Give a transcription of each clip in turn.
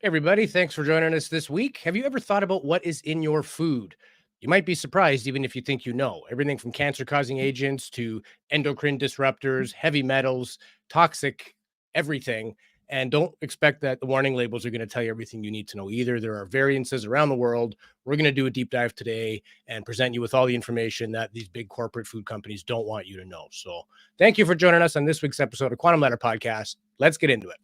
Everybody, thanks for joining us this week. Have you ever thought about what is in your food? You might be surprised even if you think you know. Everything from cancer-causing agents to endocrine disruptors, heavy metals, toxic everything. And don't expect that the warning labels are going to tell you everything you need to know either. There are variances around the world. We're going to do a deep dive today and present you with all the information that these big corporate food companies don't want you to know. So thank you for joining us on this week's episode of Quantum Ladder Podcast. Let's get into it.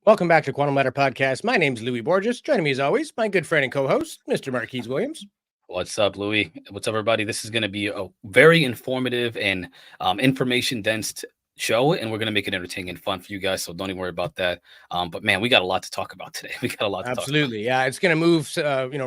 Welcome back to Quantum Ladder Podcast. My name's Louis Borges. Joining me as always, my good friend and co-host, Mr. Marquise Williams. What's up, Louis? What's up, everybody? This is going to be a very informative and information-dense show, and we're going to make it entertaining and fun for you guys, so don't even worry about that. But man, we got a lot to talk about today. We got a lot to talk about. Absolutely. Yeah, it's going to move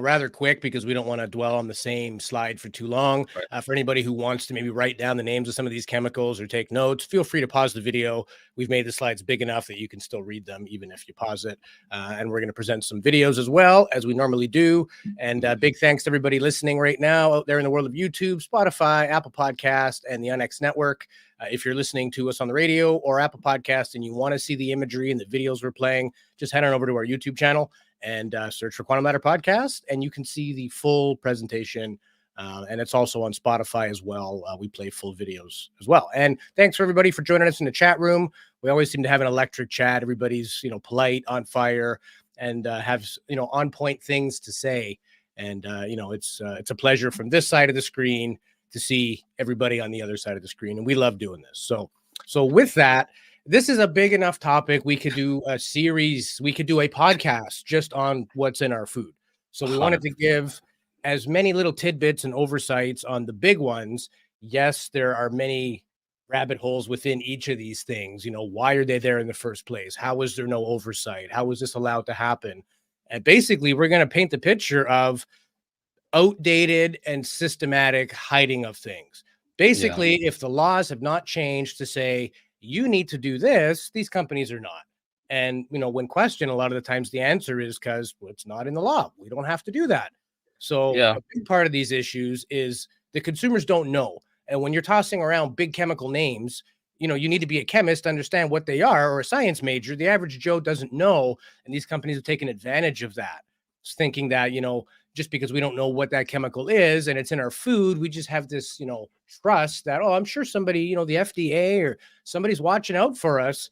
rather quick because we don't want to dwell on the same slide for too long. Right. For anybody who wants to maybe write down the names of some of these chemicals or take notes, feel free to pause the video. We've made the slides big enough that you can still read them even if you pause it. And we're going to present some videos as well, as we normally do. And big thanks to everybody listening right now out there in the world of YouTube, Spotify, Apple Podcast, and the UNX Network. If you're listening to us on the radio or Apple Podcast and you want to see the imagery and the videos we're playing, just head on over to our YouTube channel and search for Quantum Ladder Podcast, and you can see the full presentation. And it's also on Spotify as well. We play full videos as well. And thanks for everybody for joining us in the chat room. We always seem to have an electric chat. Everybody's, polite, on fire, and have, on point things to say. And, it's a pleasure from this side of the screen to see everybody on the other side of the screen. And we love doing this. So with that, this is a big enough topic. We could do a series. We could do a podcast just on what's in our food. So we wanted to give as many little tidbits and oversights on the big ones. Yes, there are many rabbit holes within each of these things. Why are they there in the first place? How is there no oversight? How was this allowed to happen? And basically, we're going to paint the picture of outdated and systematic hiding of things. Basically, if the laws have not changed to say you need to do this, these companies are not. And, when questioned, a lot of the times the answer is because it's not in the law. We don't have to do that. So a big part of these issues is the consumers don't know. And when you're tossing around big chemical names, you need to be a chemist to understand what they are, or a science major. The average Joe doesn't know. And these companies have taken advantage of that, thinking that, just because we don't know what that chemical is and it's in our food, we just have this, trust that, I'm sure somebody, the FDA or somebody's watching out for us.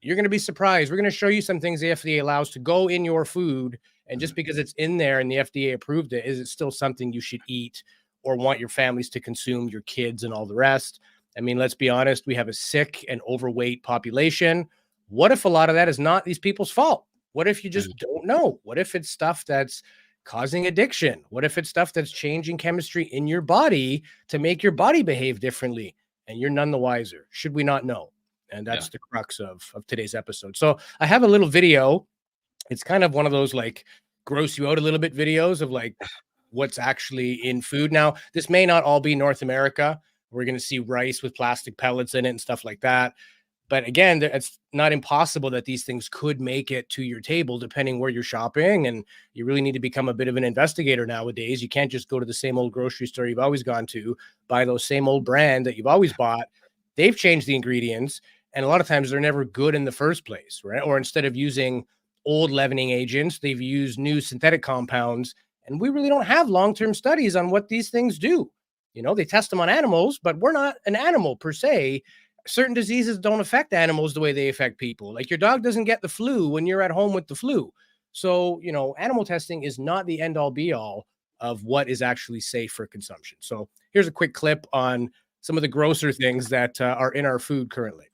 You're going to be surprised. We're going to show you some things the FDA allows to go in your food. And just because it's in there and the FDA approved it, is it still something you should eat or want your families to consume, your kids and all the rest? I mean, let's be honest. We have a sick and overweight population. What if a lot of that is not these people's fault? What if you just don't know? What if it's stuff that's causing addiction? What if it's stuff that's changing chemistry in your body to make your body behave differently and you're none the wiser? Should we not know? And that's the crux of today's episode. So I have a little video. It's kind of one of those like gross you out a little bit videos of like what's actually in food. Now, this may not all be North America. We're going to see rice with plastic pellets in it and stuff like that. But again, it's not impossible that these things could make it to your table depending where you're shopping. And you really need to become a bit of an investigator nowadays. You can't just go to the same old grocery store you've always gone to, buy those same old brand that you've always bought. They've changed the ingredients. And a lot of times they're never good in the first place, right? Or instead of using old leavening agents. They've used new synthetic compounds, and we really don't have long-term studies on what these things do. You know, they test them on animals, but we're not an animal per se. Certain diseases don't affect animals the way they affect people. Like your dog doesn't get the flu when you're at home with the flu. So, you know, animal testing is not the end all be all of what is actually safe for consumption. So here's a quick clip on some of the grosser things that are in our food currently.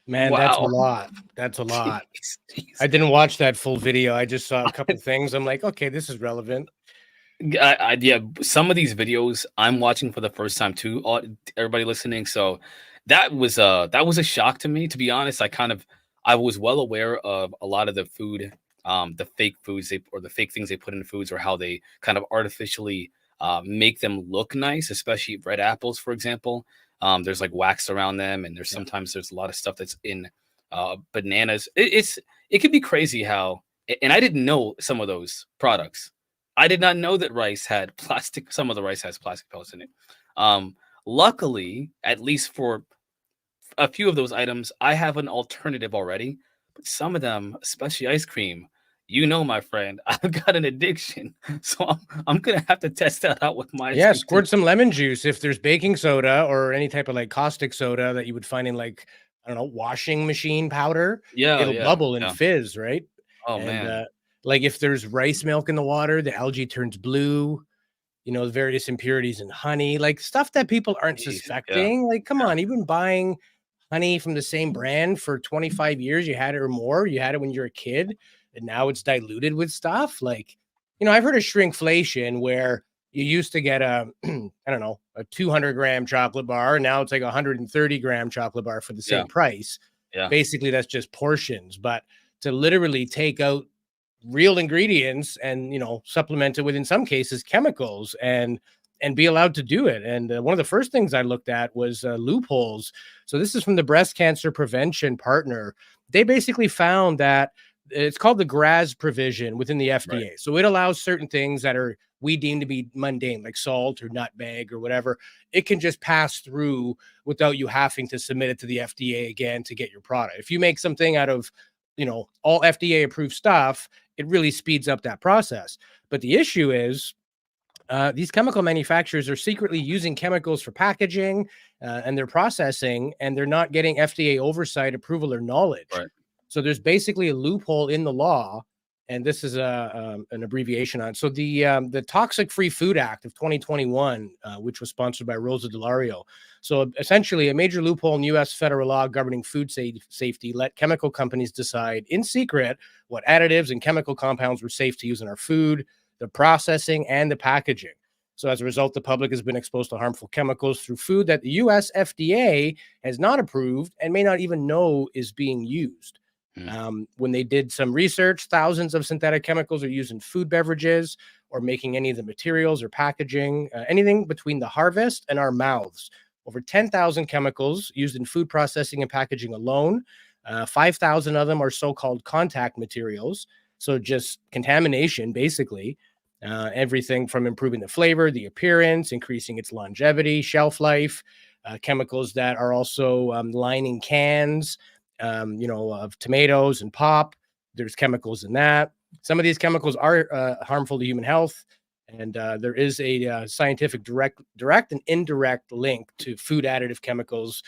Man, that's a Wow. lot. That's a lot. Jeez. I didn't watch that full video. I just saw a couple things. I'm like, okay, this is relevant. Yeah, some of these videos I'm watching for the first time too. Everybody listening, so that was a shock to me. To be honest, I was well aware of a lot of the food, the fake foods or the fake things they put in foods, or how they kind of artificially make them look nice, especially red apples, for example. There's like wax around them, and Yeah. there's a lot of stuff that's in bananas. It could be crazy how, and I didn't know some of those products. I did not know that rice had plastic. Some of the rice has plastic pellets in it. Luckily, at least for a few of those items, I have an alternative already. But some of them, especially ice cream, you know, my friend, I've got an addiction, so I'm gonna have to test that out with my ice Yeah, cream too. squirt some lemon juice if there's baking soda or any type of like caustic soda that you would find in like, I don't know, washing machine powder. Yeah, It'll yeah, bubble and yeah. fizz, right? Oh And man, like if there's rice milk in the water, the algae turns blue. You know, the various impurities in honey, like stuff that people aren't jeez, yeah, suspecting. Like, come yeah, on, you've been buying honey from the same brand for 25 years. You had it or more. You had it when you were a kid, and now it's diluted with stuff. Like, you know, I've heard of shrinkflation where you used to get a, I don't know, a 200-gram chocolate bar. And now it's like a 130-gram chocolate bar for the yeah. same price. Yeah. basically that's just portions. But to literally take out real ingredients and, supplement it with, in some cases, chemicals, and be allowed to do it. And one of the first things I looked at was loopholes. So this is from the Breast Cancer Prevention Partner. They basically found that it's called the GRAS provision within the FDA. Right. So it allows certain things that are we deem to be mundane, like salt or nutmeg or whatever. It can just pass through without you having to submit it to the FDA again to get your product. If you make something out of, all FDA approved stuff, it really speeds up that process. But the issue is these chemical manufacturers are secretly using chemicals for packaging and their processing, and they're not getting FDA oversight, approval, or knowledge. Right. So there's basically a loophole in the law, and this is an abbreviation on it. So the Toxic Free Food Act of 2021, which was sponsored by Rosa DeLario. So essentially, a major loophole in U.S. federal law governing food safety let chemical companies decide in secret what additives and chemical compounds were safe to use in our food, the processing, and the packaging. So as a result, the public has been exposed to harmful chemicals through food that the US FDA has not approved and may not even know is being used. When they did some research, thousands of synthetic chemicals are used in food beverages or making any of the materials or packaging, anything between the harvest and our mouths. Over 10,000 chemicals used in food processing and packaging alone. 5,000 of them are so-called contact materials. So just contamination, basically. Everything from improving the flavor, the appearance, increasing its longevity, shelf life, chemicals that are also lining cans, of tomatoes and pop. There's chemicals in that. Some of these chemicals are harmful to human health. And there is a scientific direct and indirect link to food additive chemicals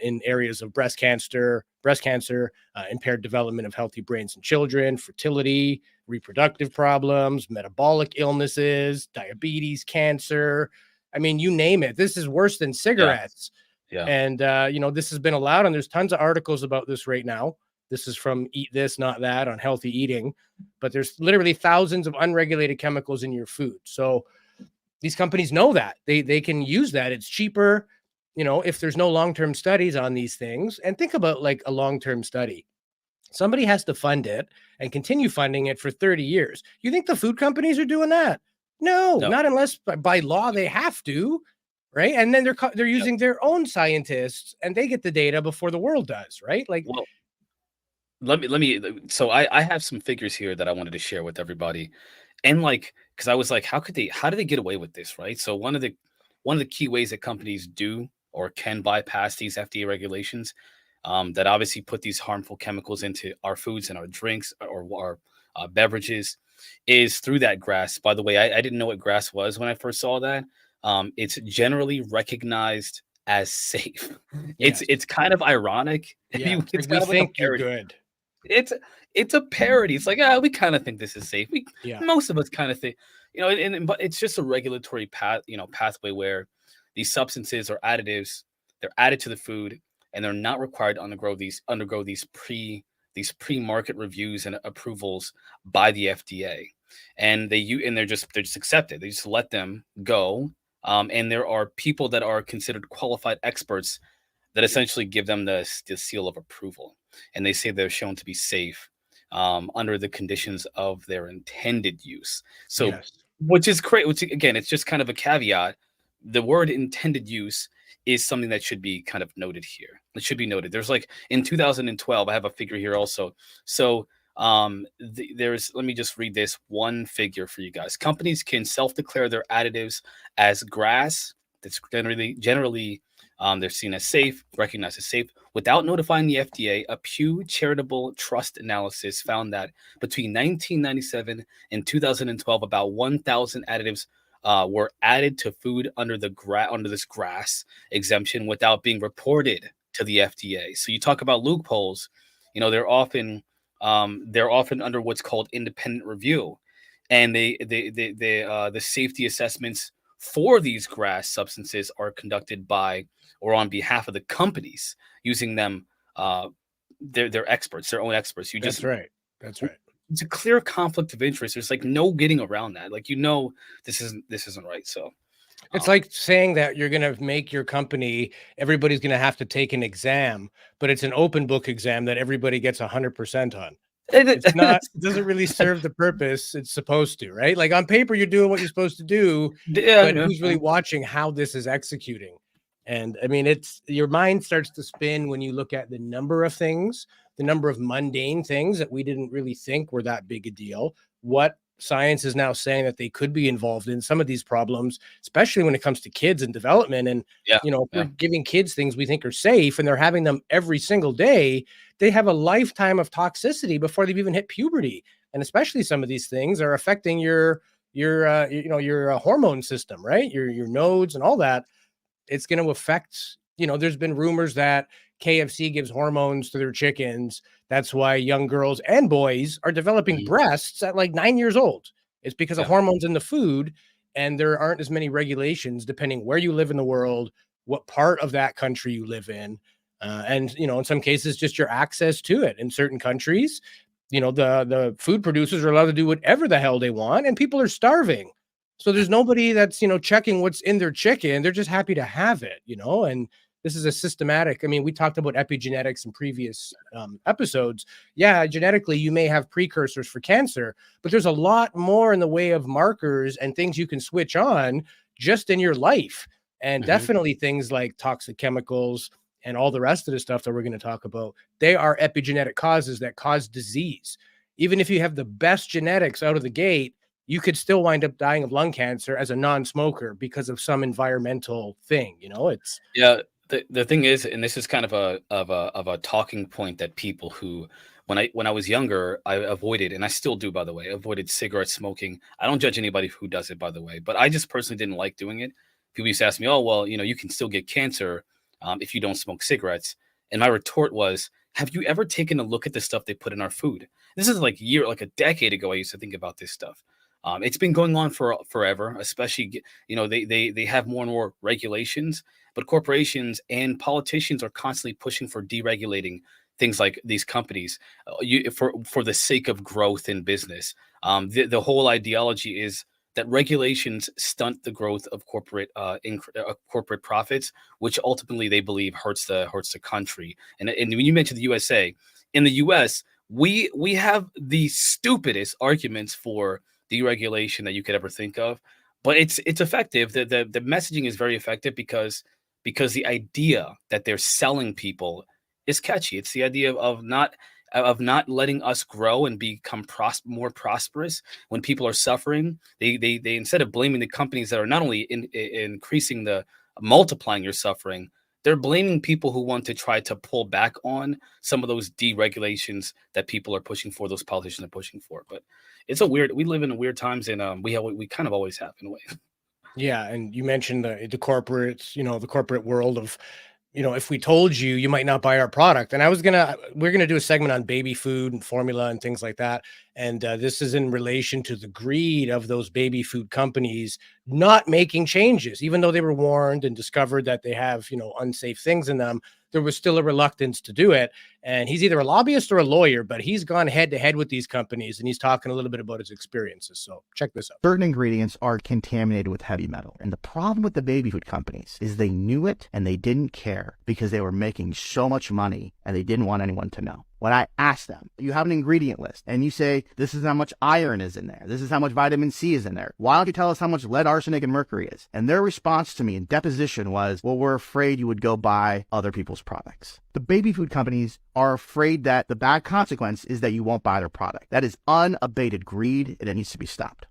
in areas of breast cancer, impaired development of healthy brains in children, fertility, reproductive problems, metabolic illnesses, diabetes, cancer. I mean, you name it. This is worse than Yeah. cigarettes. Yeah. And, this has been allowed, and there's tons of articles about this right now. This is from Eat This, Not That on healthy eating, but there's literally thousands of unregulated chemicals in your food. So these companies know that they can use that. It's cheaper, if there's no long-term studies on these things. And think about like a long-term study. Somebody has to fund it and continue funding it for 30 years. You think the food companies are doing that? No, No. not unless by law they have to, right? And then they're Yep. using their own scientists, and they get the data before the world does, right? Like, Well, let me so I have some figures here that I wanted to share with everybody. And like, because I was like, how do they get away with this, right? So one of the key ways that companies do or can bypass these FDA regulations, that obviously put these harmful chemicals into our foods and our drinks or our beverages, is through that GRAS. By the way, I didn't know what GRAS was when I first saw that. It's generally recognized as safe. yes, It's kind of ironic. yeah, It's like we kind of like a think you're parody. good. It's it's a parody. It's like, we kind of think this is safe. Yeah, Most of us kind of think, but it's just a regulatory pathway where these substances or additives, they're added to the food, and they're not required to undergo these pre-market reviews and approvals by the FDA. And they're just accepted. They just let them go. And there are people that are considered qualified experts that essentially give them the seal of approval, and they say they're shown to be safe under the conditions of their intended use. So, yes, which is great. Which again, it's just kind of a caveat. The word intended use is something that should be kind of noted here. It should be noted. There's like in 2012, I have a figure here also. So there's let me just read this one figure for you guys. Companies can self-declare their additives as GRAS. That's generally they're seen as safe, recognized as safe, without notifying the FDA. A Pew Charitable Trust analysis found that between 1997 and 2012, about 1,000 additives were added to food under this GRAS exemption without being reported to the FDA. So you talk about loopholes. They're often under what's called independent review, and the safety assessments for these GRAS substances are conducted by or on behalf of the companies using them. They're experts, their own experts. that's right. That's right. It's a clear conflict of interest. There's like no getting around that. Like, this isn't right. So It's like saying that you're going to make your company, everybody's going to have to take an exam, but it's an open book exam that everybody gets 100% on. It's not, it doesn't really serve the purpose it's supposed to, right? Like on paper, you're doing what you're supposed to do, but Yeah, who's really watching how this is executing? And I mean, it's your mind starts to spin when you look at the number of things, the number of mundane things that we didn't really think were that big a deal. What science is now saying that they could be involved in some of these problems, especially when it comes to kids and development. And, yeah, you know, if we're yeah. giving kids things we think are safe and they're having them every single day, they have a lifetime of toxicity before they've even hit puberty. And especially some of these things are affecting your hormone system, right? Your nodes and all that. It's going to affect, you know, there's been rumors that KFC gives hormones to their chickens. That's why young girls and boys are developing Mhm. breasts at like 9 years old. It's because of Yeah. hormones in the food. And there aren't as many regulations depending where you live in the world, what part of that country you live in. And, you know, in some cases, just your access to it. In certain countries, you know, the food producers are allowed to do whatever the hell they want, and people are starving. So there's nobody that's, you know, checking what's in their chicken. They're just happy to have it, you know, and this is a systematic. I mean, we talked about epigenetics in previous episodes. Yeah, genetically, you may have precursors for cancer, but there's a lot more in the way of markers and things you can switch on just in your life. And Mhm. definitely things like toxic chemicals and all the rest of the stuff that we're going to talk about, they are epigenetic causes that cause disease. Even if you have the best genetics out of the gate, you could still wind up dying of lung cancer as a non-smoker because of some environmental thing. You know, it's Yeah, the thing is, and this is kind of a talking point that people who when I was younger, I avoided, and I still do, by the way, avoided cigarette smoking. I don't judge anybody who does it, by the way, but I just personally didn't like doing it. People used to ask me, "Oh, well, you know, you can still get cancer if you don't smoke cigarettes." And my retort was, "Have you ever taken a look at the stuff they put in our food?" This is like a decade ago. I used to think about this stuff. It's been going on for forever, especially you know they have more and more regulations, but corporations and politicians are constantly pushing for deregulating things like these companies for the sake of growth in business. The whole ideology is that regulations stunt the growth of corporate profits, which ultimately they believe hurts the country. And when you mentioned the USA, in the US, we have the stupidest arguments for deregulation that you could ever think of, but it's effective. The messaging is very effective because the idea that they're selling people is catchy. It's the idea of not letting us grow and become more prosperous when people are suffering. They instead of blaming the companies that are not only increasing the multiplying your suffering, they're blaming people who want to try to pull back on some of those deregulations that people are pushing for, those politicians are pushing for. But we live in weird times, and we kind of always have in a way. yeah. And you mentioned the corporates, you know, the corporate world of, you know, if we told you, you might not buy our product. And we're gonna do a segment on baby food and formula and things like that. And this is in relation to the greed of those baby food companies not making changes, even though they were warned and discovered that they have, you know, unsafe things in them. There was still a reluctance to do it. And he's either a lobbyist or a lawyer, but he's gone head to head with these companies and he's talking a little bit about his experiences. So check this out. Certain ingredients are contaminated with heavy metal. And the problem with the baby food companies is they knew it and they didn't care because they were making so much money and they didn't want anyone to know. When I ask them, you have an ingredient list and you say, this is how much iron is in there. This is how much vitamin C is in there. Why don't you tell us how much lead, arsenic, and mercury is? And their response to me in deposition was, well, we're afraid you would go buy other people's products. The baby food companies are afraid that the bad consequence is that you won't buy their product. That is unabated greed and it needs to be stopped.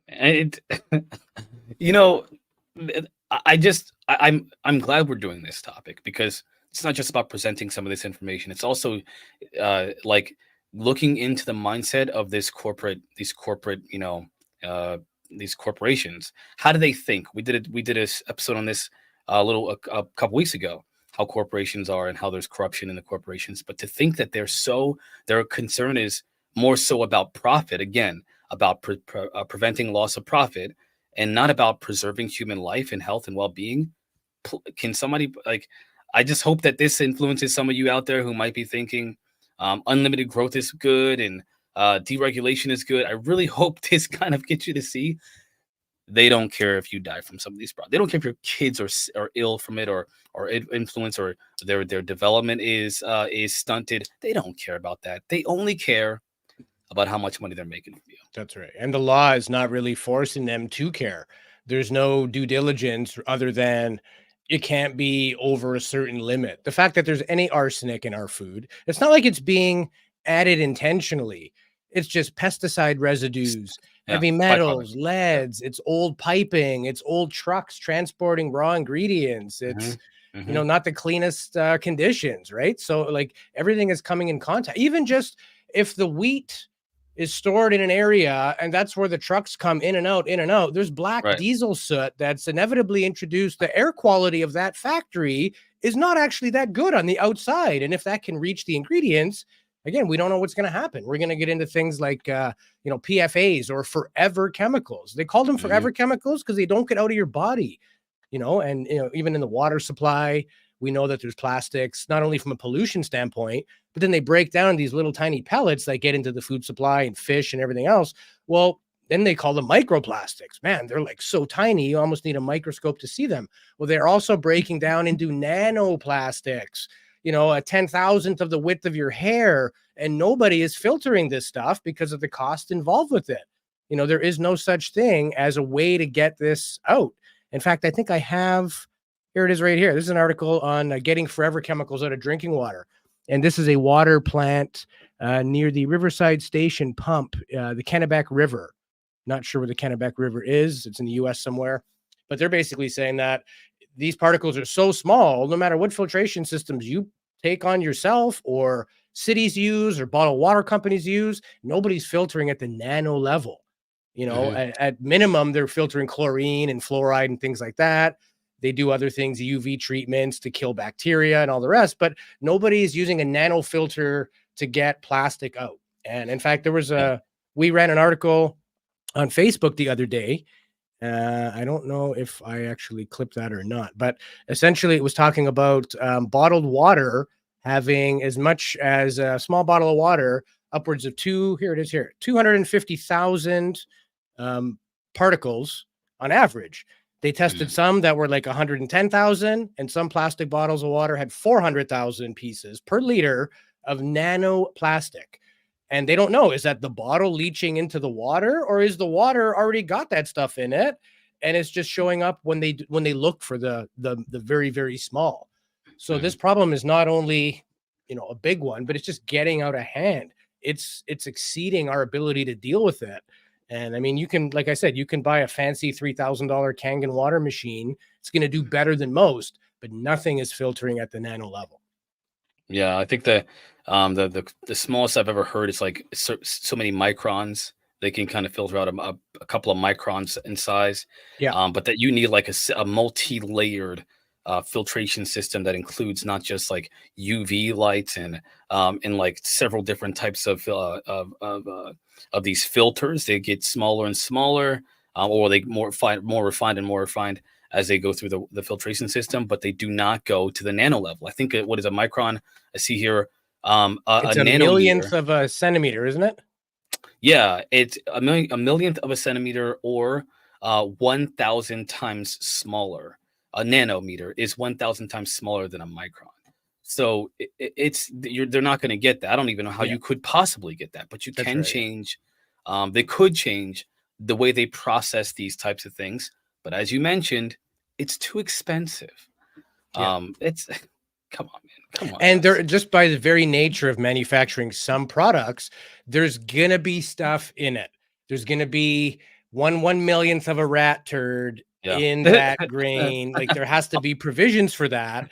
And you know, I'm glad we're doing this topic because it's not just about presenting some of this information. It's also like looking into the mindset of these corporate, these corporations. How do they think? We did a episode on this a couple weeks ago, how corporations are and how there's corruption in the corporations. But to think that their concern is more so about profit, again, about preventing loss of profit and not about preserving human life and health and well-being. Can somebody like, I just hope that this influences some of you out there who might be thinking unlimited growth is good and deregulation is good. I really hope this kind of gets you to see they don't care if you die from some of these problems. They don't care if your kids are ill from it, or influence, or their development is stunted. They don't care about that. They only care about how much money they're making from you. That's right. And the law is not really forcing them to care. There's no due diligence other than it can't be over a certain limit. The fact that there's any arsenic in our food, it's not like it's being added intentionally. It's just pesticide residues, Yeah, heavy byproduct. metals, leads, it's old piping, it's old trucks transporting raw ingredients. It's, not the cleanest conditions, right? So like everything is coming in contact. Even just if the wheat is stored in an area and that's where the trucks come in and out, there's black Right. diesel soot that's inevitably introduced. The air quality of that factory is not actually that good on the outside. And if that can reach the ingredients, again, we don't know what's going to happen. We're going to get into things like, PFAS or forever chemicals. They call them forever chemicals because they don't get out of your body, and, even in the water supply, we know that there's plastics, not only from a pollution standpoint, but then they break down in these little tiny pellets that get into the food supply and fish and everything else. Well, then they call them microplastics. Man, they're like so tiny, you almost need a microscope to see them. Well, they're also breaking down into nanoplastics, a 10,000th of the width of your hair. And nobody is filtering this stuff because of the cost involved with it. There is no such thing as a way to get this out. In fact, I think I have, here it is right here. This is an article on getting forever chemicals out of drinking water. And this is a water plant near the Riverside Station pump, the Kennebec River. Not sure where the Kennebec River is. It's in the US somewhere. But they're basically saying that these particles are so small, no matter what filtration systems you take on yourself or cities use or bottled water companies use, nobody's filtering at the nano level. At minimum, they're filtering chlorine and fluoride and things like that. They do other things, UV treatments to kill bacteria and all the rest, but nobody's using a nano filter to get plastic out. And in fact, we ran an article on Facebook the other day. I don't know if I actually clipped that or not, but essentially it was talking about bottled water having as much as a small bottle of water, upwards of 250,000 particles on average. They tested some that were like 110,000, and some plastic bottles of water had 400,000 pieces per liter of nanoplastic. And they don't know, is that the bottle leaching into the water, or is the water already got that stuff in it and it's just showing up when they look for the very, very small. So this problem is not only, a big one, but it's just getting out of hand. It's exceeding our ability to deal with it. And I mean, you can, like I said, you can buy a fancy $3,000 Kangen water machine. It's going to do better than most, but nothing is filtering at the nano level. Yeah, I think the smallest I've ever heard is like so many microns. They can kind of filter out a couple of microns in size. Yeah. But that you need like a multi-layered filtration system that includes not just like UV lights and like several different types of these filters. They get smaller and smaller, or they more refined and more refined as they go through the filtration system, but they do not go to the nano level. I think what is a micron? I see here it's a millionth of a centimeter, isn't it? Yeah, it's a millionth of a centimeter, or 1,000 times smaller. A nanometer is 1,000 times smaller than a micron. So they're not going to get that. I don't even know how you could possibly get that, but you can change. They could change the way they process these types of things. But as you mentioned, it's too expensive. It's come on, man. Come on. And they're just by the very nature of manufacturing some products, there's gonna be stuff in it. There's gonna be one millionth of a rat turd in that grain. Like there has to be provisions for that.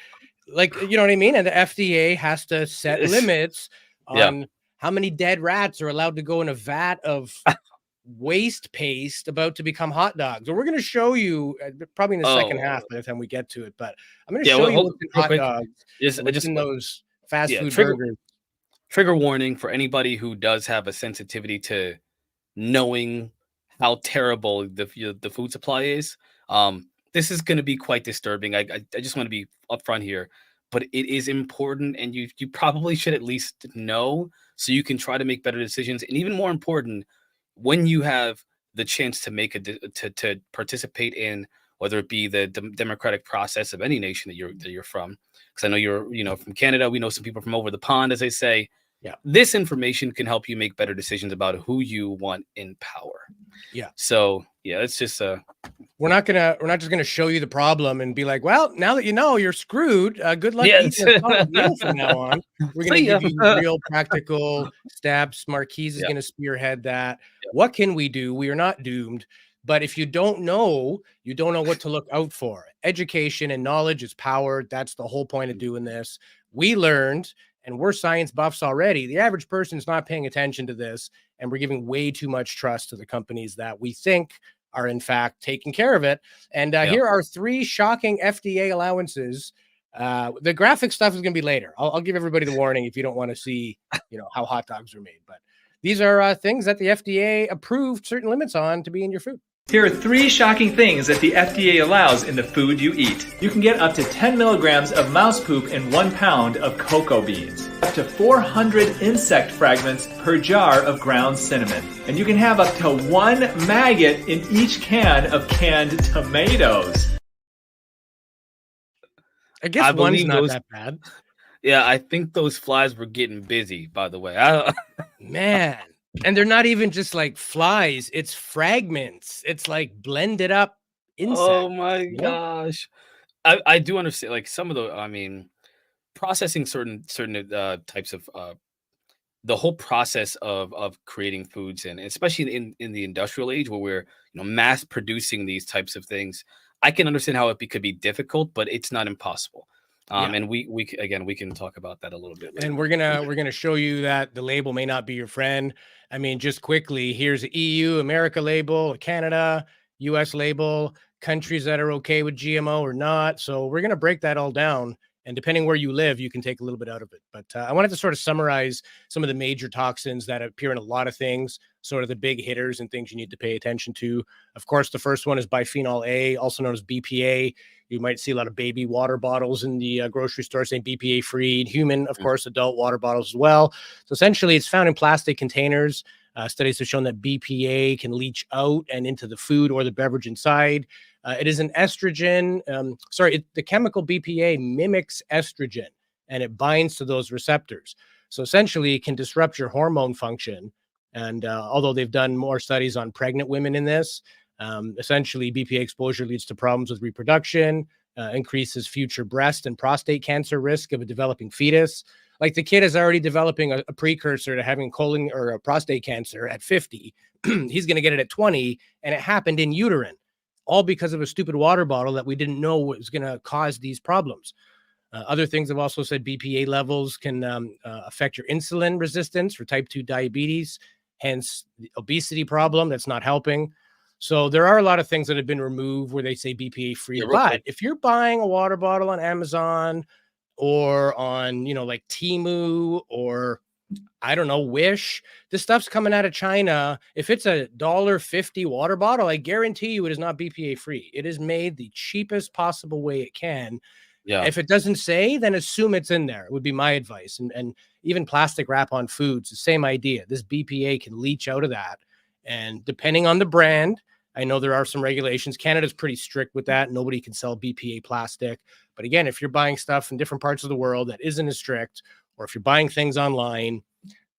Like, you know what I mean? And the FDA has to set limits on how many dead rats are allowed to go in a vat of waste paste about to become hot dogs. Or we're going to show you probably in the second half by the time we get to it, but I'm going to show you what's in hot dogs, what's in those fast food burgers. Trigger warning for anybody who does have a sensitivity to knowing how terrible the food supply is. This is going to be quite disturbing. I just want to be upfront here, but it is important, and you probably should at least know so you can try to make better decisions. And even more important, when you have the chance to make to participate in, whether it be the democratic process of any nation that you're from. Because I know you're from Canada. We know some people from over the pond, as they say. Yeah. This information can help you make better decisions about who you want in power. Yeah. So yeah, it's just we're not just gonna show you the problem and be like, well, now that you know, you're screwed. Good luck Yes. eating a solid meal from now on. We're gonna give you real practical steps. Marquise is gonna spearhead that. What can we do? We are not doomed. But if you don't know what to look out for. Education and knowledge is power. That's the whole point of doing this. We learned, and we're science buffs already. The average person is not paying attention to this, and we're giving way too much trust to the companies that we think are in fact taking care of it. And here are 3 shocking FDA allowances. The graphic stuff is going to be later. I'll give everybody the warning if you don't want to see, how hot dogs are made. But these are things that the FDA approved certain limits on to be in your food. Here are 3 shocking things that the FDA allows in the food you eat. You can get up to 10 milligrams of mouse poop in 1 pound of cocoa beans. Up to 400 insect fragments per jar of ground cinnamon. And you can have up to 1 maggot in each can of canned tomatoes. I guess one's not that bad. Yeah, I think those flies were getting busy, by the way. Man. And they're not even just like flies, it's fragments. It's like blended up insects. Oh my gosh. I do understand, like, some of the, processing certain types of the whole process of creating foods, and especially in the industrial age where we're mass producing these types of things. I can understand how it could be difficult, but it's not impossible. And we can talk about that a little bit later. And we're gonna show you that the label may not be your friend. Just quickly, here's a EU, America label, a Canada, US label, countries that are okay with GMO or not. So we're gonna break that all down. And depending where you live, you can take a little bit out of it. But I wanted to sort of summarize some of the major toxins that appear in a lot of things, sort of the big hitters and things you need to pay attention to. Of course, the first one is bisphenol A, also known as BPA. You might see a lot of baby water bottles in the grocery store saying BPA free. Human, of course, adult water bottles as well. So essentially, it's found in plastic containers. Studies have shown that BPA can leach out and into the food or the beverage inside. It is an estrogen. The chemical BPA mimics estrogen, and it binds to those receptors. So essentially, it can disrupt your hormone function. And although they've done more studies on pregnant women in this, essentially BPA exposure leads to problems with reproduction, increases future breast and prostate cancer risk of a developing fetus. Like the kid is already developing a precursor to having colon or a prostate cancer at 50. He's going to get it at 20, and it happened in uterine, all because of a stupid water bottle that we didn't know was going to cause these problems. Other things have also said BPA levels can affect your insulin resistance for type 2 diabetes, hence the obesity problem that's not helping. So there are a lot of things that have been removed where they say BPA free. But if you're buying a water bottle on Amazon or on, like Temu or I don't know, Wish, this stuff's coming out of China. If it's a $1.50 water bottle, I guarantee you it is not BPA free. It is made the cheapest possible way it can. Yeah. If it doesn't say, then assume it's in there. It would be my advice. And even plastic wrap on foods, the same idea. This BPA can leach out of that. And depending on the brand, I know there are some regulations. Canada's pretty strict with that. Nobody can sell BPA plastic. But again, if you're buying stuff in different parts of the world that isn't as strict, or if you're buying things online,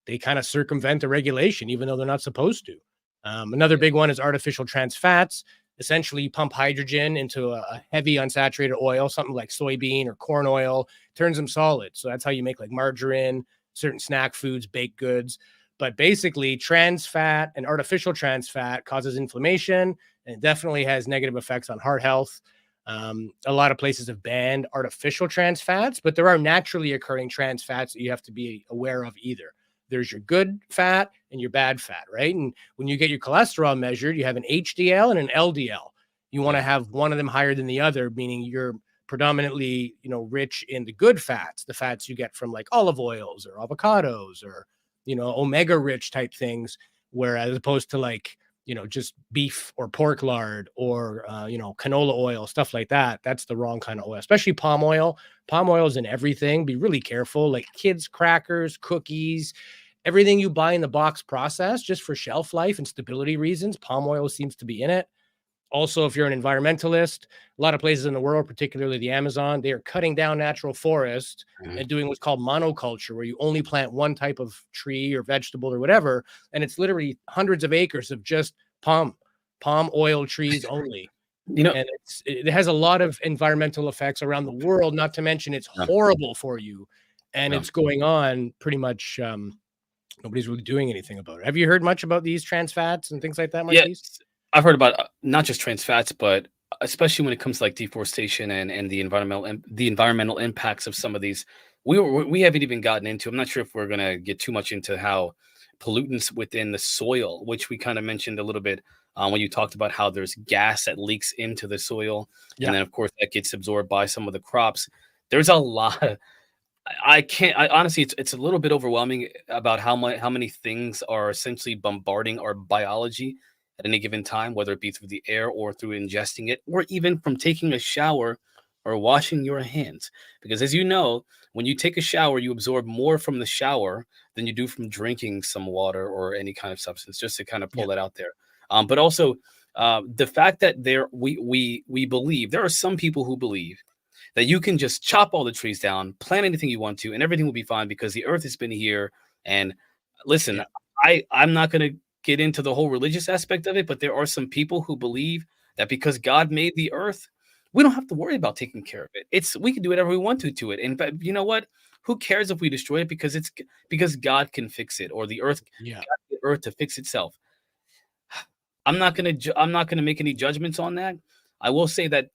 they kind of circumvent the regulation, even though they're not supposed to. Another big one is artificial trans fats. Essentially, you pump hydrogen into a heavy unsaturated oil, something like soybean or corn oil, turns them solid. So that's how you make like margarine, certain snack foods, baked goods. But basically, trans fat and artificial trans fat causes inflammation, and it definitely has negative effects on heart health. A lot of places have banned artificial trans fats, but there are naturally occurring trans fats that you have to be aware of either. There's your good fat and your bad fat, right? And when you get your cholesterol measured, you have an HDL and an LDL. You want to have one of them higher than the other, meaning you're predominantly, rich in the good fats, the fats you get from like olive oils or avocados or, omega rich type things, whereas as opposed to like, just beef or pork lard or, canola oil, stuff like that. That's the wrong kind of oil, especially palm oil. Palm oil is in everything. Be really careful, like kids' crackers, cookies, Everything you buy in the box processed just for shelf life and stability reasons, palm oil seems to be in it. Also, if you're an environmentalist, a lot of places in the world, particularly the Amazon, they are cutting down natural forest and doing what's called monoculture, where you only plant one type of tree or vegetable or whatever. And it's literally hundreds of acres of just palm oil trees only. You know, And it has a lot of environmental effects around the world, not to mention it's horrible for you. And it's going on pretty much, nobody's really doing anything about it. Have you heard much about these trans fats and things like that, Marquise? I've heard about not just trans fats, but especially when it comes to like deforestation and the environmental impacts of some of these. We haven't even gotten into. I'm not sure if we're gonna get too much into how pollutants within the soil, which we kind of mentioned a little bit when you talked about how there's gas that leaks into the soil, and then of course that gets absorbed by some of the crops. There's a lot. I honestly, it's a little bit overwhelming about how many things are essentially bombarding our biology at any given time, whether it be through the air or through ingesting it, or even from taking a shower or washing your hands. Because as you know, when you take a shower, you absorb more from the shower than you do from drinking some water or any kind of substance, just to kind of pull that out there. But also the fact that we believe, there are some people who believe that you can just chop all the trees down, plant anything you want to, and everything will be fine because the earth has been here. And listen, I'm not going to get into the whole religious aspect of it, but there are some people who believe that because God made the earth, we don't have to worry about taking care of it. We can do whatever we want to it. And but you know what? Who cares if we destroy it? Because God can fix it, or the earth, got the earth to fix itself. I'm not gonna make any judgments on that. I will say that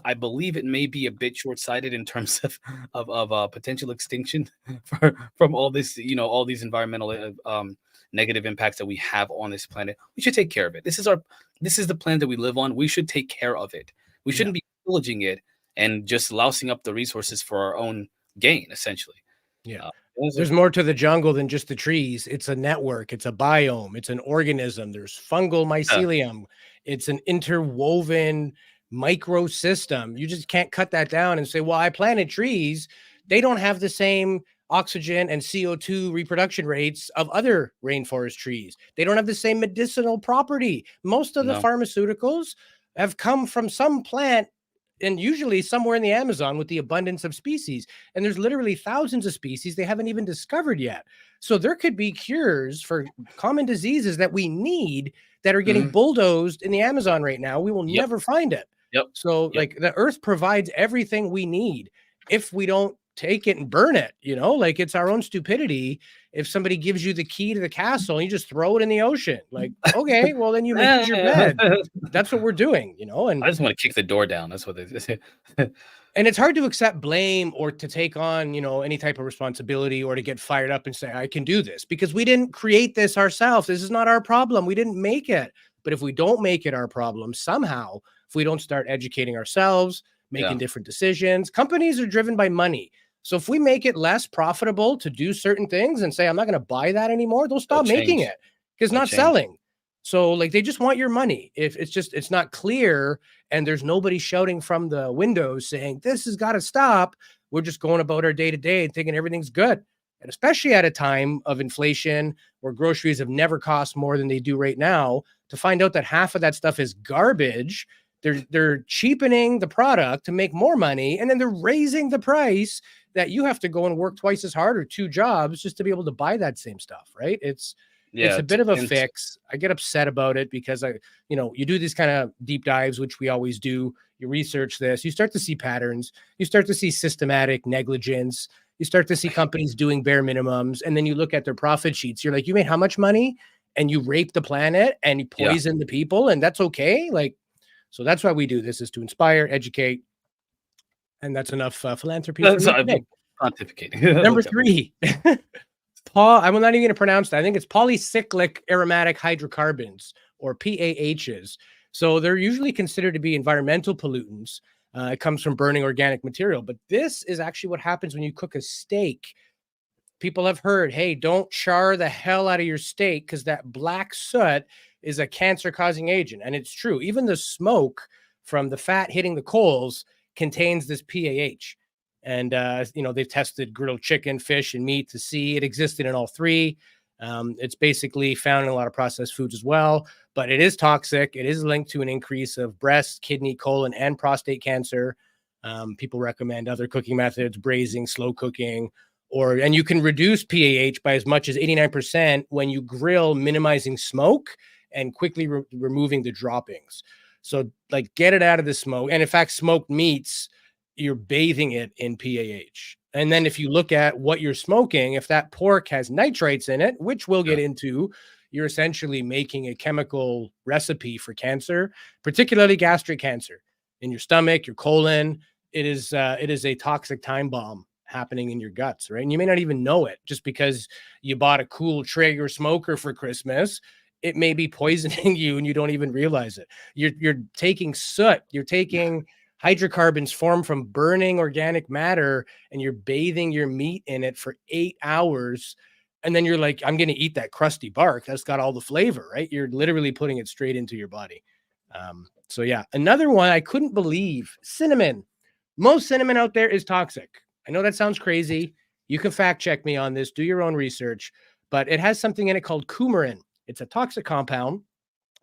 I believe it may be a bit short-sighted in terms of potential extinction from all this, all these environmental negative impacts that we have on this planet. We should take care of it. This is the planet that we live on. We should take care of it. We shouldn't be pillaging it and just lousing up the resources for our own gain, essentially. There's more to the jungle than just the trees. It's a network. It's a biome. It's an organism. There's fungal mycelium. It's an interwoven microsystem. You just can't cut that down and say, well, I planted trees. They don't have the same oxygen and CO2 reproduction rates of other rainforest trees. They don't have the same medicinal property. Most of the pharmaceuticals have come from some plant, and usually somewhere in the Amazon with the abundance of species. And there's literally thousands of species they haven't even discovered yet. So there could be cures for common diseases that we need that are getting bulldozed in the Amazon right now. We will never find it. So like the earth provides everything we need. If we don't take it and burn it, like it's our own stupidity. If somebody gives you the key to the castle and you just throw it in the ocean, like, okay, well then you make your bed. That's what we're doing, and I just want to kick the door down. That's what they say. And it's hard to accept blame or to take on, any type of responsibility or to get fired up and say, I can do this because we didn't create this ourselves. This is not our problem. We didn't make it. But if we don't make it our problem somehow, if we don't start educating ourselves, making different decisions, companies are driven by money. So if we make it less profitable to do certain things and say, I'm not going to buy that anymore, they'll stop making it because it's not selling. So like they just want your money. If it's not clear and there's nobody shouting from the windows saying, this has got to stop. We're just going about our day to day and thinking everything's good. And especially at a time of inflation where groceries have never cost more than they do right now, to find out that half of that stuff is garbage. They're cheapening the product to make more money. And then they're raising the price that you have to go and work twice as hard or 2 jobs just to be able to buy that same stuff. Right. It's a bit of a fix. I get upset about it because you do these kind of deep dives, which we always do. You research this, you start to see patterns, you start to see systematic negligence, you start to see companies doing bare minimums. And then you look at their profit sheets. You're like, you made how much money and you rape the planet and you poison the people. And that's okay. So that's why we do this, is to inspire, educate. And that's enough philanthropy. Pontificating. Number 3, I'm not even going to pronounce that. I think it's polycyclic aromatic hydrocarbons, or PAHs. So they're usually considered to be environmental pollutants. It comes from burning organic material. But this is actually what happens when you cook a steak. People have heard, hey, don't char the hell out of your steak because that black soot is a cancer-causing agent. And it's true. Even the smoke from the fat hitting the coals contains this PAH. And, they've tested grilled chicken, fish, and meat to see it existed in all three. It's basically found in a lot of processed foods as well, but it is toxic. It is linked to an increase of breast, kidney, colon, and prostate cancer. People recommend other cooking methods, braising, slow cooking, and you can reduce PAH by as much as 89% when you grill, minimizing smoke and quickly removing the droppings. So like get it out of the smoke. And in fact, smoked meats, you're bathing it in PAH. And then if you look at what you're smoking, if that pork has nitrates in it, which we'll get into, you're essentially making a chemical recipe for cancer, particularly gastric cancer in your stomach, your colon. It is a toxic time bomb happening in your guts, right? And you may not even know it just because you bought a cool Traeger smoker for Christmas. It may be poisoning you and you don't even realize it. You're taking soot, you're taking hydrocarbons formed from burning organic matter, and you're bathing your meat in it for 8 hours. And then you're like, I'm going to eat that crusty bark. That's got all the flavor, right? You're literally putting it straight into your body. So yeah, another one I couldn't believe, cinnamon. Most cinnamon out there is toxic. I know that sounds crazy. You can fact check me on this, do your own research, but it has something in it called coumarin. It's a toxic compound.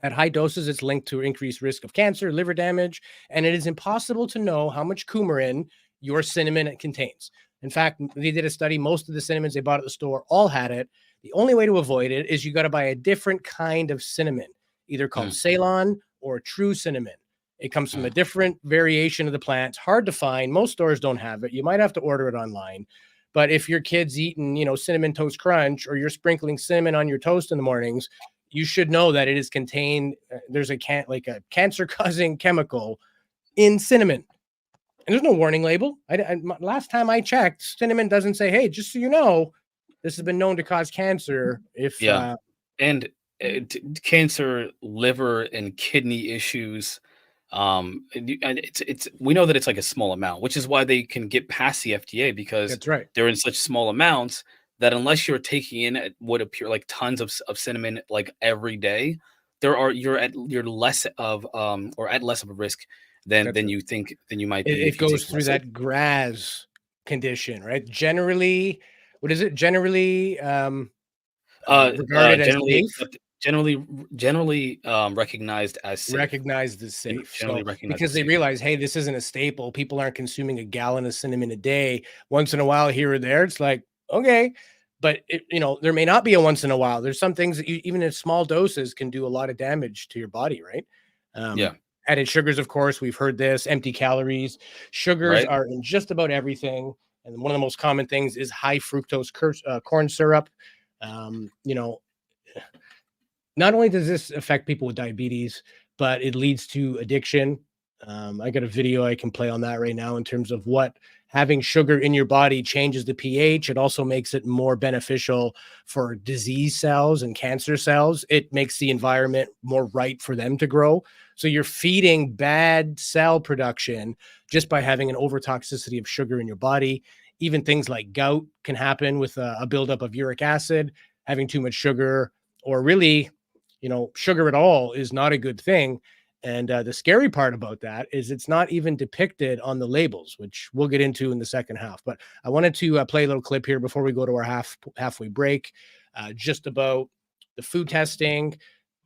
At high doses, it's linked to increased risk of cancer, liver damage, and it is impossible to know how much coumarin your cinnamon contains. In fact, they did a study. Most of the cinnamons they bought at the store all had it. The only way to avoid it is you got to buy a different kind of cinnamon, either called Ceylon or true cinnamon. It comes from a different variation of the plant. It's hard to find. Most stores don't have it. You might have to order it online. But if your kid's eating, Cinnamon Toast Crunch, or you're sprinkling cinnamon on your toast in the mornings, you should know that it is contained. There's a cancer-causing chemical in cinnamon, and there's no warning label. Last time I checked, cinnamon doesn't say, "Hey, just so you know, this has been known to cause cancer." And cancer, liver, and kidney issues. We know that it's like a small amount, which is why they can get past the FDA, because that's right. They're in such small amounts that unless you're taking in what appear like tons of cinnamon like every day, you're at less of a risk than you think than you might be. It goes through that GRAS condition, right? Generally, what is it? Generally regarded as safe. Generally recognized as safe. Recognized as safe. Because they realize, hey, this isn't a staple. People aren't consuming a gallon of cinnamon a day. Once in a while, here or there, it's like, okay. But there may not be a once in a while. There's some things that even in small doses can do a lot of damage to your body, right? Added sugars, of course, we've heard this. Empty calories. Sugars are in just about everything. And one of the most common things is high fructose corn syrup. Not only does this affect people with diabetes, but it leads to addiction. I got a video I can play on that right now in terms of what having sugar in your body changes the pH. It also makes it more beneficial for disease cells and cancer cells. It makes the environment more ripe for them to grow. So you're feeding bad cell production just by having an overtoxicity of sugar in your body. Even things like gout can happen with a buildup of uric acid. Having too much sugar, or really, sugar at all, is not a good thing. And the scary part about that is it's not even depicted on the labels, which we'll get into in the second half. But I wanted to play a little clip here before we go to our halfway break, just about the food testing,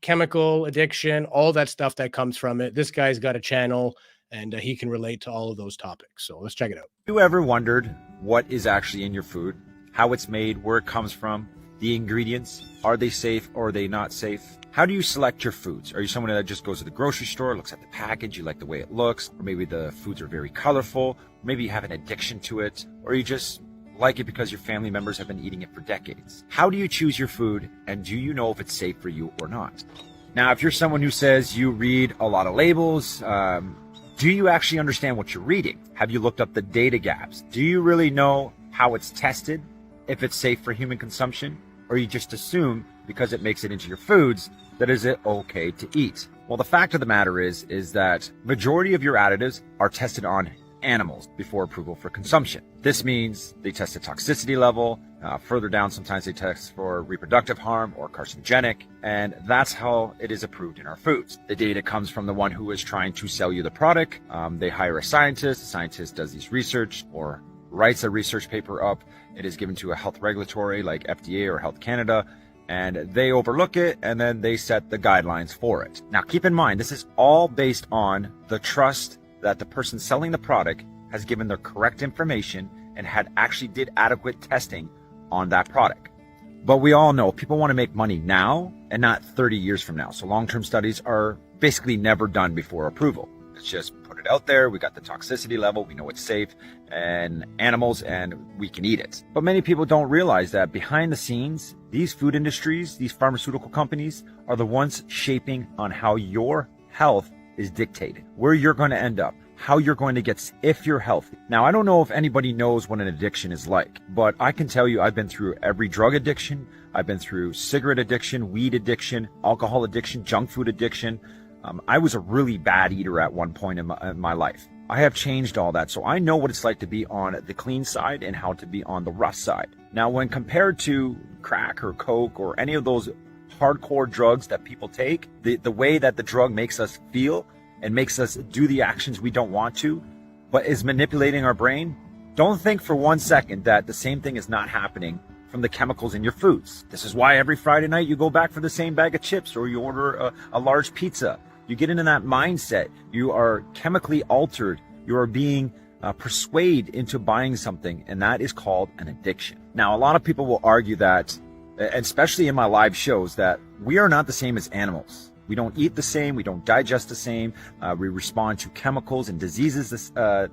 chemical addiction, all that stuff that comes from it. This guy's got a channel, and he can relate to all of those topics. So let's check it out. You ever wondered what is actually in your food, how it's made, where it comes from, the ingredients? Are they safe or are they not safe? How do you select your foods? Are you someone that just goes to the grocery store, looks at the package, you like the way it looks, or maybe the foods are very colorful, or maybe you have an addiction to it, or you just like it because your family members have been eating it for decades? How do you choose your food, and do you know if it's safe for you or not? Now, if you're someone who says you read a lot of labels, do you actually understand what you're reading? Have you looked up the data gaps? Do you really know how it's tested, if it's safe for human consumption? Or you just assume because it makes it into your foods that is it okay to eat? Well, the fact of the matter is that majority of your additives are tested on animals before approval for consumption. This means they test the toxicity level. Further down, sometimes they test for reproductive harm or carcinogenic, and that's how it is approved in our foods. The data comes from the one who is trying to sell you the product. They hire a scientist. The scientist does these research or writes a research paper up, it is given to a health regulatory like FDA or Health Canada, and they overlook it, and then they set the guidelines for it. Now, keep in mind, this is all based on the trust that the person selling the product has given the correct information and had actually did adequate testing on that product. But we all know people want to make money now and not 30 years from now. So long-term studies are basically never done before approval. It's just put it out there. We got the toxicity level. We know it's safe and animals, and we can eat it. But many people don't realize that behind the scenes, these food industries, these pharmaceutical companies are the ones shaping on how your health is dictated, where you're going to end up, how you're going to get if you're healthy. Now, I don't know if anybody knows what an addiction is like, but I can tell you I've been through every drug addiction. I've been through cigarette addiction, weed addiction, alcohol addiction, junk food addiction. I was a really bad eater at one point in my life. I have changed all that, so I know what it's like to be on the clean side and how to be on the rough side. Now, when compared to crack or coke or any of those hardcore drugs that people take, the way that the drug makes us feel and makes us do the actions we don't want to, but is manipulating our brain, don't think for 1 second that the same thing is not happening from the chemicals in your foods. This is why every Friday night you go back for the same bag of chips, or you order a large pizza. You get into that mindset. You are chemically altered. You are being persuaded into buying something, and that is called an addiction. Now, a lot of people will argue that, especially in my live shows, that we are not the same as animals. We don't eat the same. We don't digest the same. We respond to chemicals and diseases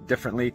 differently.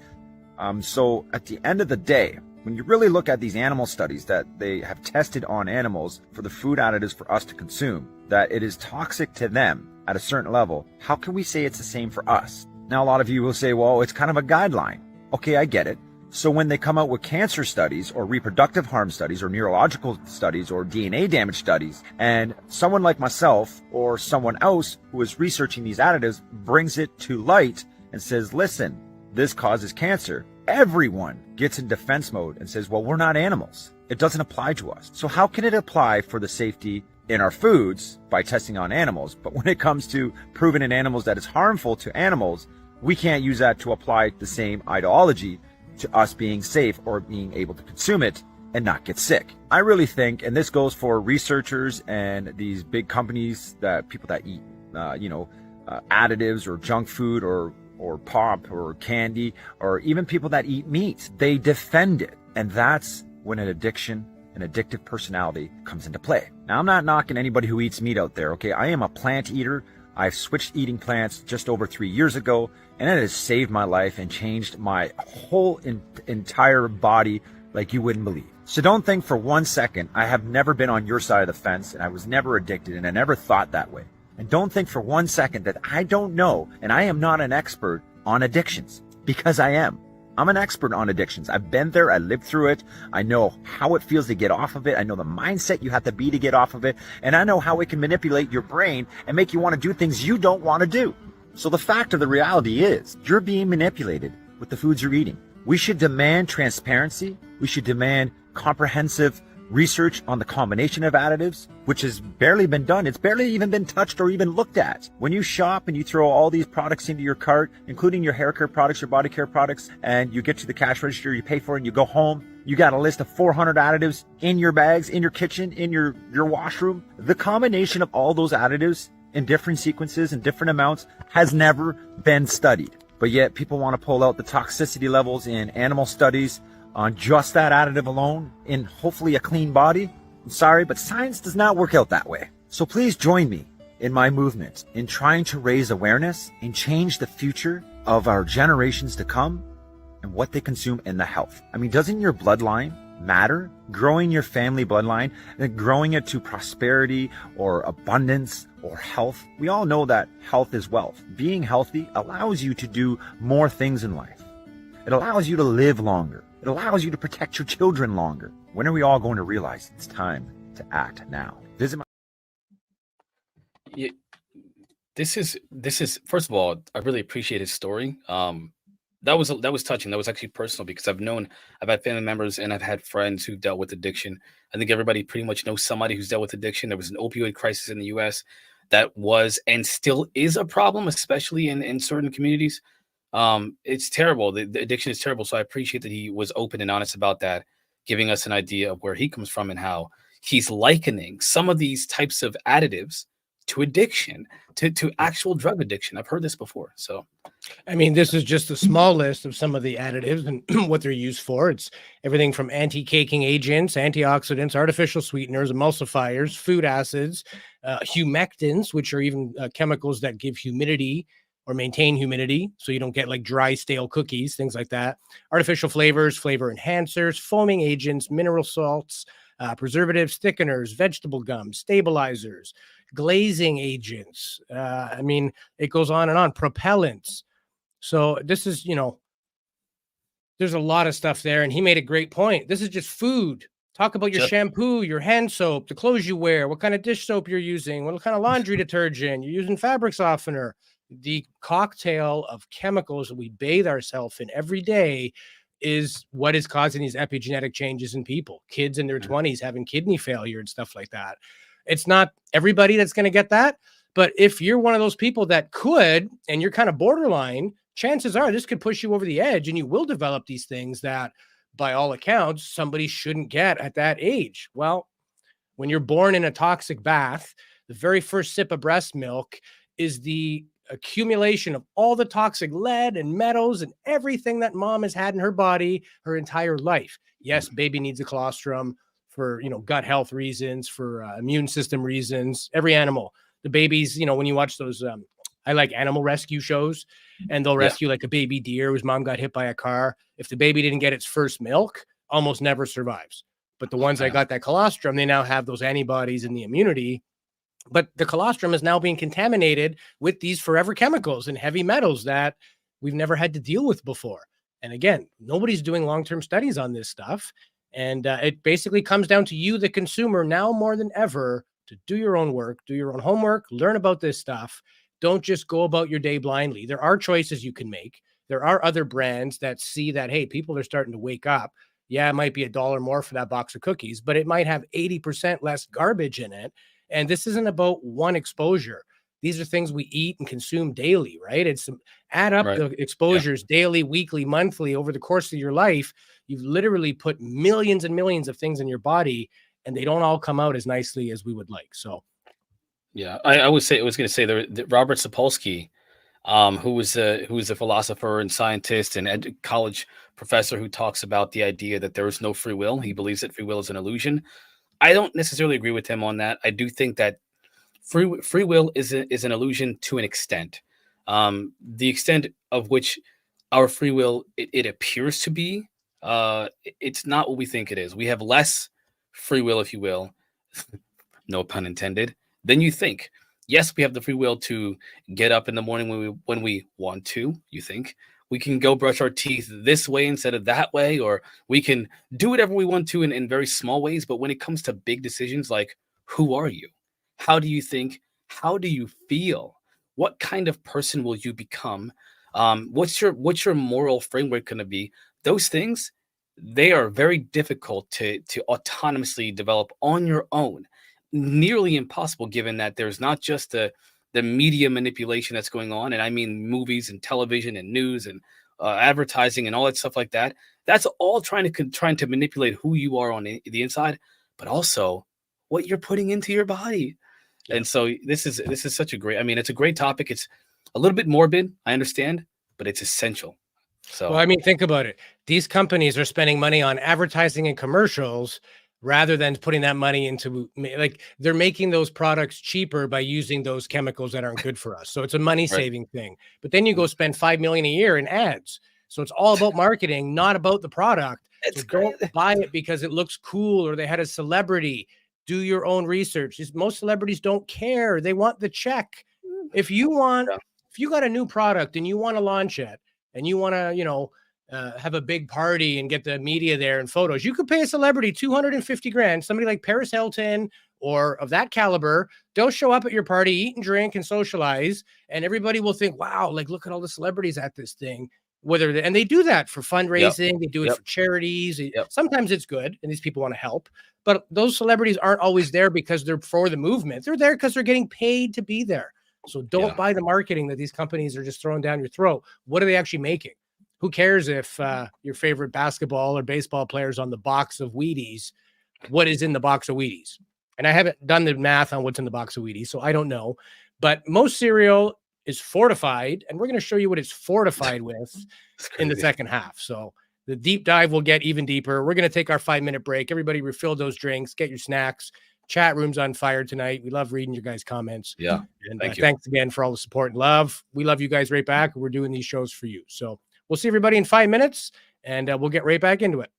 So at the end of the day, when you really look at these animal studies that they have tested on animals for the food additives for us to consume, that it is toxic to them at a certain level, how can we say it's the same for us? Now, a lot of you will say, well, it's kind of a guideline. Okay, I get it. So when they come out with cancer studies or reproductive harm studies or neurological studies or DNA damage studies, and someone like myself or someone else who is researching these additives brings it to light and says, listen, this causes cancer, everyone gets in defense mode and says, well, we're not animals. It doesn't apply to us. So how can it apply for the safety in our foods by testing on animals? But when it comes to proving in animals that it's harmful to animals, we can't use that to apply the same ideology to us being safe or being able to consume it and not get sick. I really think, and this goes for researchers and these big companies, that people that eat, additives or junk food or pop or candy, or even people that eat meat, they defend it. And that's when an addiction, an addictive personality comes into play. Now, I'm not knocking anybody who eats meat out there, okay? I am a plant eater. I've switched eating plants just over 3 years ago, and it has saved my life and changed my whole entire body like you wouldn't believe. So don't think for 1 second, I have never been on your side of the fence, and I was never addicted, and I never thought that way. And don't think for 1 second that I don't know, and I am not an expert on addictions, because I am. I'm an expert on addictions. I've been there. I lived through it. I know how it feels to get off of it. I know the mindset you have to be to get off of it. And I know how it can manipulate your brain and make you want to do things you don't want to do. So the fact of the reality is you're being manipulated with the foods you're eating. We should demand transparency. We should demand comprehensive research on the combination of additives, which has barely been done. It's barely even been touched or even looked at. When you shop and you throw all these products into your cart, including your hair care products, your body care products, and you get to the cash register, you pay for it, and you go home, you got a list of 400 additives in your bags, in your kitchen, in your washroom. The combination of all those additives in different sequences and different amounts has never been studied. But yet people want to pull out the toxicity levels in animal studies on just that additive alone in hopefully a clean body. I'm sorry, but science does not work out that way. So please join me in my movement in trying to raise awareness and change the future of our generations to come and what they consume in the health. I mean, doesn't your bloodline matter? Growing your family bloodline and growing it to prosperity or abundance or health. We all know that health is wealth. Being healthy allows you to do more things in life. It allows you to live longer. It allows you to protect your children longer. When are we all going to realize it's time to act now? Visit my... Yeah, this is first of all, I really appreciate his story. That was touching. That was actually personal because I've had family members and I've had friends who dealt with addiction. I think everybody pretty much knows somebody who's dealt with addiction. There was an opioid crisis in the US that was and still is a problem, especially in certain communities. It's terrible. The addiction is terrible. So I appreciate that he was open and honest about that, giving us an idea of where he comes from and how he's likening some of these types of additives to addiction, to actual drug addiction. I've heard this before. So I mean, this is just a small list of some of the additives and what they're used for. It's everything from anti-caking agents, antioxidants, artificial sweeteners, emulsifiers, food acids, humectants, which are even chemicals that give humidity or maintain humidity so you don't get like dry, stale cookies, things like that. Artificial flavors, flavor enhancers, foaming agents, mineral salts, preservatives, thickeners, vegetable gums, stabilizers, glazing agents. I mean, it goes on and on. Propellants. So this is, there's a lot of stuff there. And he made a great point. This is just food. Talk about your shampoo, your hand soap, the clothes you wear, what kind of dish soap you're using, what kind of laundry detergent, you're using fabric softener. The cocktail of chemicals that we bathe ourselves in every day is what is causing these epigenetic changes in people. Kids in their 20s having kidney failure and stuff like that. It's not everybody that's going to get that. But if you're one of those people that could, and you're kind of borderline, chances are this could push you over the edge and you will develop these things that, by all accounts, somebody shouldn't get at that age. Well, when you're born in a toxic bath, the very first sip of breast milk is the accumulation of all the toxic lead and metals and everything that mom has had in her body her entire life. Yes, baby needs a colostrum for, gut health reasons, for immune system reasons. Every animal, the babies, when you watch those, I like animal rescue shows, and they'll rescue like a baby deer whose mom got hit by a car. If the baby didn't get its first milk, almost never survives. But the ones that got that colostrum, they now have those antibodies and the immunity. But the colostrum is now being contaminated with these forever chemicals and heavy metals that we've never had to deal with before. And again, nobody's doing long-term studies on this stuff. And it basically comes down to you, the consumer, now more than ever, to do your own work, do your own homework, learn about this stuff. Don't just go about your day blindly. There are choices you can make. There are other brands that see that, hey, people are starting to wake up. Yeah, it might be $1 more for that box of cookies, but it might have 80% less garbage in it. And this isn't about one exposure. These are things we eat and consume daily, right? It's add up the exposures daily, weekly, monthly over the course of your life. You've literally put millions and millions of things in your body, and they don't all come out as nicely as we would like. So, yeah, I was going to say the Robert Sapolsky, who was a philosopher and scientist and college professor who talks about the idea that there is no free will. He believes that free will is an illusion. I don't necessarily agree with him on that. I do think that free will is an illusion to an extent. The extent of which our free will it appears to be, it's not what we think it is. We have less free will, if you will, no pun intended, than you think. Yes, we have the free will to get up in the morning when we want to. You think we can go brush our teeth this way instead of that way, or we can do whatever we want to in very small ways. But when it comes to big decisions like who are you? How do you think? How do you feel? What kind of person will you become? What's your moral framework going to be? Those things, they are very difficult to autonomously develop on your own. Nearly impossible, given that there's not just the media manipulation that's going on, and I mean movies and television and news and advertising and all that stuff like that. That's all trying to manipulate who you are on the inside, but also what you're putting into your body. Yeah. And so this is such a great. I mean, it's a great topic. It's a little bit morbid, I understand, but it's essential. So, well, I mean, think about it. These companies are spending money on advertising and commercials rather than putting that money into, like, they're making those products cheaper by using those chemicals that aren't good for us. So it's a money saving thing. But then you go spend $5 million a year in ads. So it's all about marketing, not about the product. So don't buy it because it looks cool or they had a celebrity. Do your own research. Most celebrities don't care. They want the check. If you got a new product and you want to launch it and you want to, have a big party and get the media there and photos, you could pay a celebrity $250,000. Somebody like Paris Hilton or of that caliber, they'll show up at your party, eat and drink and socialize. And everybody will think, wow, like, look at all the celebrities at this thing. And they do that for fundraising. They do it for charities. Sometimes it's good and these people want to help, but those celebrities aren't always there because they're for the movement. They're there because they're getting paid to be there. So don't buy the marketing that these companies are just throwing down your throat. What are they actually making? Who cares if your favorite basketball or baseball players on the box of Wheaties? What is in the box of Wheaties? And I haven't done the math on what's in the box of Wheaties, so I don't know. But most cereal is fortified, and we're going to show you what it's fortified with in the second half. So the deep dive will get even deeper. We're going to take our 5-minute break. Everybody refill those drinks, get your snacks. Chat room's on fire tonight. We love reading your guys' comments. Yeah. And Thank you. thanks again for all the support and love. We love you guys right back. We're doing these shows for you. So we'll see everybody in 5 minutes, and we'll get right back into it.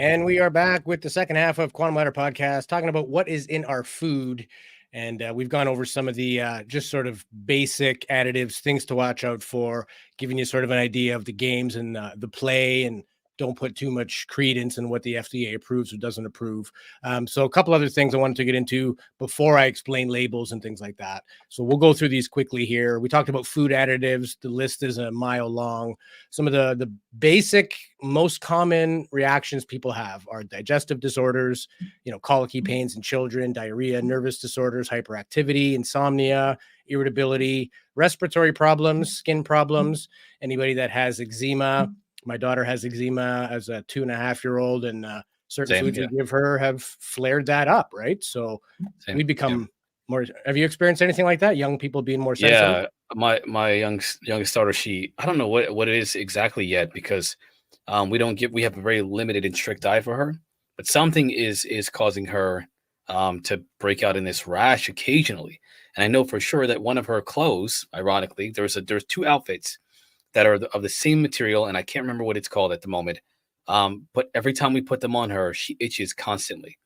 And we are back with the second half of Quantum Ladder Podcast, talking about what is in our food. And we've gone over some of the just sort of basic additives, things to watch out for, giving you sort of an idea of the games and the play, and don't put too much credence in what the FDA approves or doesn't approve. So a couple other things I wanted to get into before I explain labels and things like that. So we'll go through these quickly here. We talked about food additives. The list is a mile long. Some of the basic, most common reactions people have are digestive disorders, colicky pains in children, diarrhea, nervous disorders, hyperactivity, insomnia, irritability, respiratory problems, skin problems, anybody that has eczema. My daughter has eczema as a 2.5-year-old, and certain foods we give her have flared that up, right? So we become more. Have you experienced anything like that? Young people being more sensitive? Yeah, my youngest daughter, I don't know what it is exactly yet, because we have a very limited and strict diet for her, but something is causing her to break out in this rash occasionally. And I know for sure that one of her clothes, ironically, there's 2 outfits that are of the same material, and I can't remember what it's called at the moment. But every time we put them on her, she itches constantly.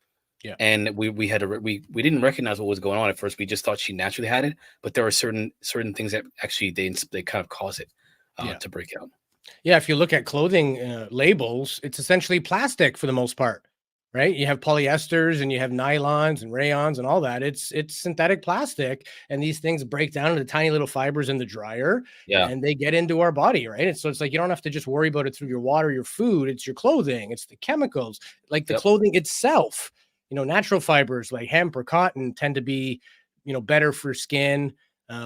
Yeah. And we didn't recognize what was going on at first. We just thought she naturally had it, but there are certain things that actually they kind of cause it to break out. Yeah. If you look at clothing labels, it's essentially plastic for the most part, right? You have polyesters and you have nylons and rayons and all that. It's synthetic plastic, and these things break down into tiny little fibers in the dryer, and they get into our body, right? And so it's like you don't have to just worry about it through your water, your food. It's your clothing, it's the chemicals, like the clothing itself. Natural fibers like hemp or cotton tend to be, better for skin,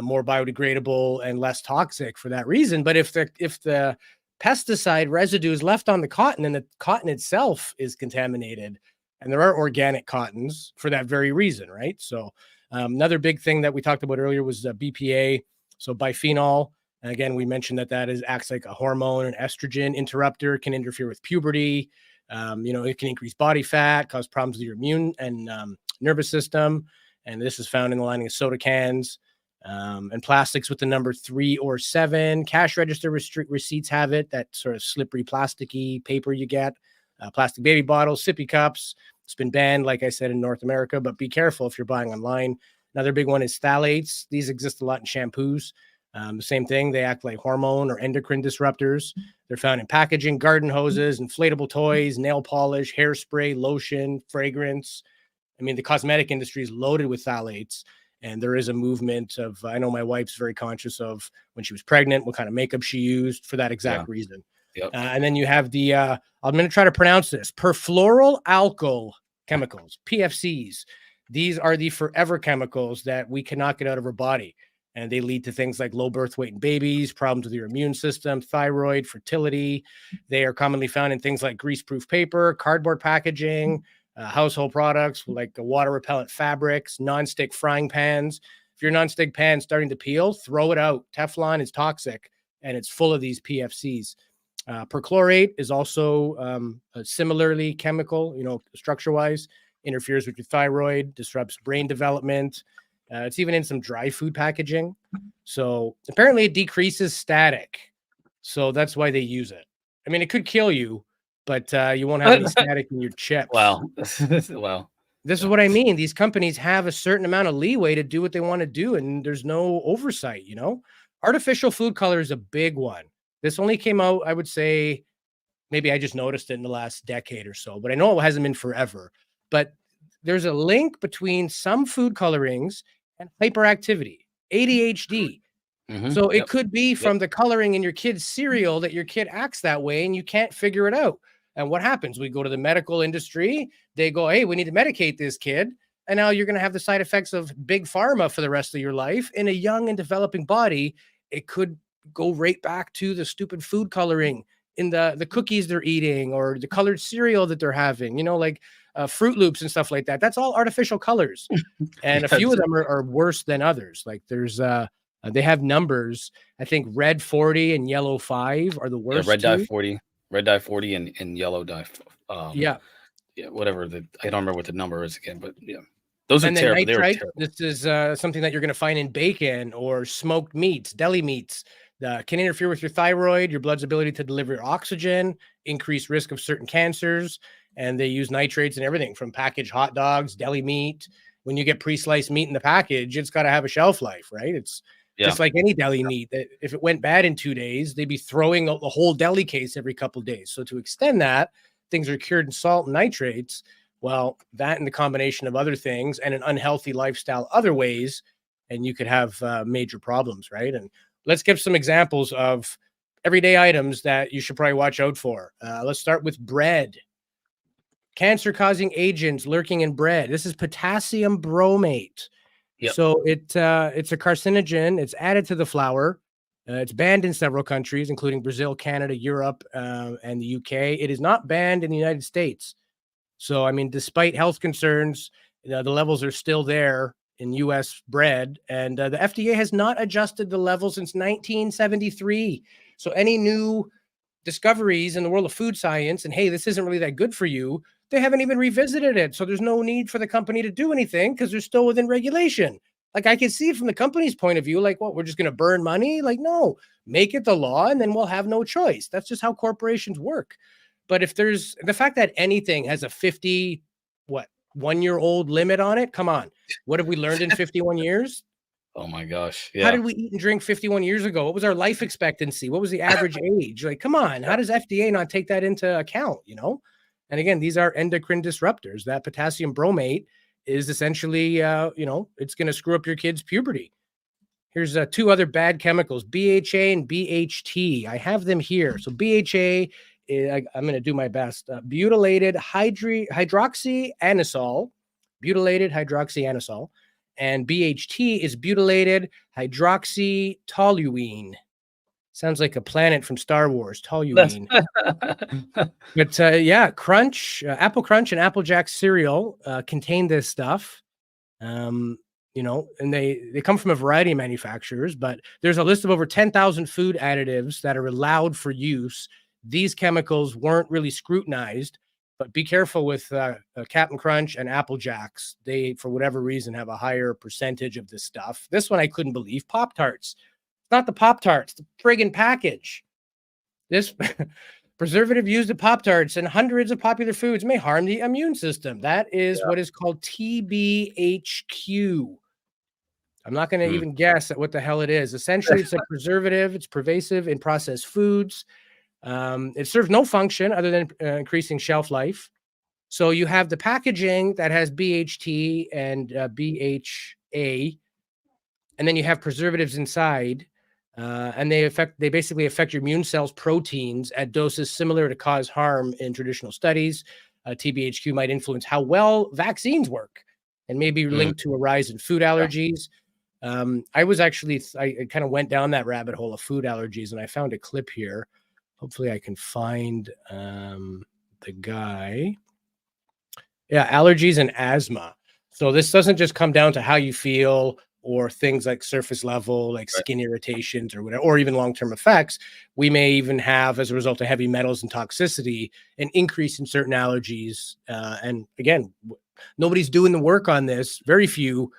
more biodegradable and less toxic for that reason. But if the pesticide residue is left on the cotton, and the cotton itself is contaminated, and there are organic cottons for that very reason, right? So another big thing that we talked about earlier was BPA, so biphenol. And again, we mentioned that acts like a hormone, an estrogen interrupter, can interfere with puberty. It can increase body fat, cause problems with your immune and nervous system. And this is found in the lining of soda cans. And plastics with the number 3 or 7. Cash register receipts have it, that sort of slippery plasticky paper you get. Plastic baby bottles, sippy cups. It's been banned, like I said, in North America, but be careful if you're buying online. Another big one is phthalates. These exist a lot in shampoos. The same thing, they act like hormone or endocrine disruptors. They're found in packaging, garden hoses, inflatable toys, nail polish, hairspray, lotion, fragrance. I mean, the cosmetic industry is loaded with phthalates. And there is a movement of, I know my wife's very conscious of when she was pregnant, what kind of makeup she used for that exact reason. And then you have the, I'm going to try to pronounce this, perfluoroalkyl chemicals, PFCs. These are the forever chemicals that we cannot get out of our body. And they lead to things like low birth weight in babies, problems with your immune system, thyroid, fertility. They are commonly found in things like grease-proof paper, cardboard packaging, household products like water repellent fabrics, nonstick frying pans. If your nonstick pan starting to peel, throw it out. Teflon is toxic, and it's full of these PFCs. Perchlorate is also similarly chemical, structure-wise, interferes with your thyroid, disrupts brain development. It's even in some dry food packaging. So apparently it decreases static. So that's why they use it. I mean, it could kill you, but you won't have any static in your chips. Wow. This is what I mean. These companies have a certain amount of leeway to do what they want to do, and there's no oversight, Artificial food color is a big one. This only came out, I would say, maybe I just noticed it in the last decade or so, but I know it hasn't been forever. But there's a link between some food colorings and hyperactivity, ADHD. So it could be from the coloring in your kid's cereal that your kid acts that way and you can't figure it out. And what happens? We go to the medical industry. They go, hey, we need to medicate this kid. And now you're going to have the side effects of big pharma for the rest of your life. In a young and developing body, it could go right back to the stupid food coloring in the cookies they're eating or the colored cereal that they're having, like Fruit Loops and stuff like that. That's all artificial colors. And a few of them are worse than others. Like there's they have numbers. I think red 40 and yellow 5 are the worst. Red dye 40 and yellow dye. Whatever. I don't remember what the number is again, but those are terrible. Nitrite, this is something that you're going to find in bacon or smoked meats, deli meats. Can interfere with your thyroid, your blood's ability to deliver oxygen, increase risk of certain cancers. and they use nitrates and everything from packaged hot dogs, deli meat. When you get pre-sliced meat in the package, it's got to have a shelf life, right? It's just like any deli meat. That if it went bad in 2 days, they'd be throwing the whole deli case every couple of days. So to extend that, things are cured in salt and nitrates. Well, that and the combination of other things and an unhealthy lifestyle other ways, and you could have major problems, right? And let's give some examples of everyday items that you should probably watch out for. Let's start with bread. Cancer-causing agents lurking in bread. This is potassium bromate. Yep. So it's a carcinogen. It's added to the flour. It's banned in several countries, including Brazil, Canada, Europe, and the UK. It is not banned in the United States. So, I mean, despite health concerns, the levels are still there in U.S. bread. And the FDA has not adjusted the level since 1973. So any new discoveries in the world of food science, and hey, this isn't really that good for you, they haven't even revisited it. So there's no need for the company to do anything because they're still within regulation. Like, I can see from the company's point of view, like, what, we're just going to burn money? Like, no, make it the law and then we'll have no choice. That's just how corporations work. But if there's the fact that anything has a 1-year-old limit on it, come on. What have we learned in 51 years? Oh my gosh. Yeah. How did we eat and drink 51 years ago? What was our life expectancy? What was the average age? Like, come on. How does FDA not take that into account, you know? And again, these are endocrine disruptors. That potassium bromate is essentially, it's going to screw up your kid's puberty. Here's 2 other bad chemicals, BHA and BHT. I have them here. So BHA, I'm going to do my best. Butylated hydroxyanisole, and BHT is butylated hydroxytoluene. Sounds like a planet from Star Wars, Toluene. But Crunch, Apple Crunch and Apple Jack cereal contain this stuff. And they come from a variety of manufacturers, but there's a list of over 10,000 food additives that are allowed for use. These chemicals weren't really scrutinized, but be careful with Captain Crunch and Apple Jacks. They, for whatever reason, have a higher percentage of this stuff. This one I couldn't believe. Pop-Tarts. It's not the Pop-Tarts, the friggin' package. This preservative used in Pop-Tarts and hundreds of popular foods may harm the immune system. That is what is called TBHQ. I'm not going to even guess at what the hell it is. Essentially, it's a preservative. It's pervasive in processed foods. It serves no function other than increasing shelf life. So you have the packaging that has BHT and BHA, and then you have preservatives inside, and they basically affect your immune cells' proteins at doses similar to cause harm in traditional studies. TBHQ might influence how well vaccines work and maybe linked to a rise in food allergies. I kind of went down that rabbit hole of food allergies, and I found a clip here. Hopefully I can find the guy. Yeah, allergies and asthma. So this doesn't just come down to how you feel or things like surface level, like skin irritations or whatever, or even long-term effects. We may even have, as a result of heavy metals and toxicity, an increase in certain allergies. And again, nobody's doing the work on this, very few,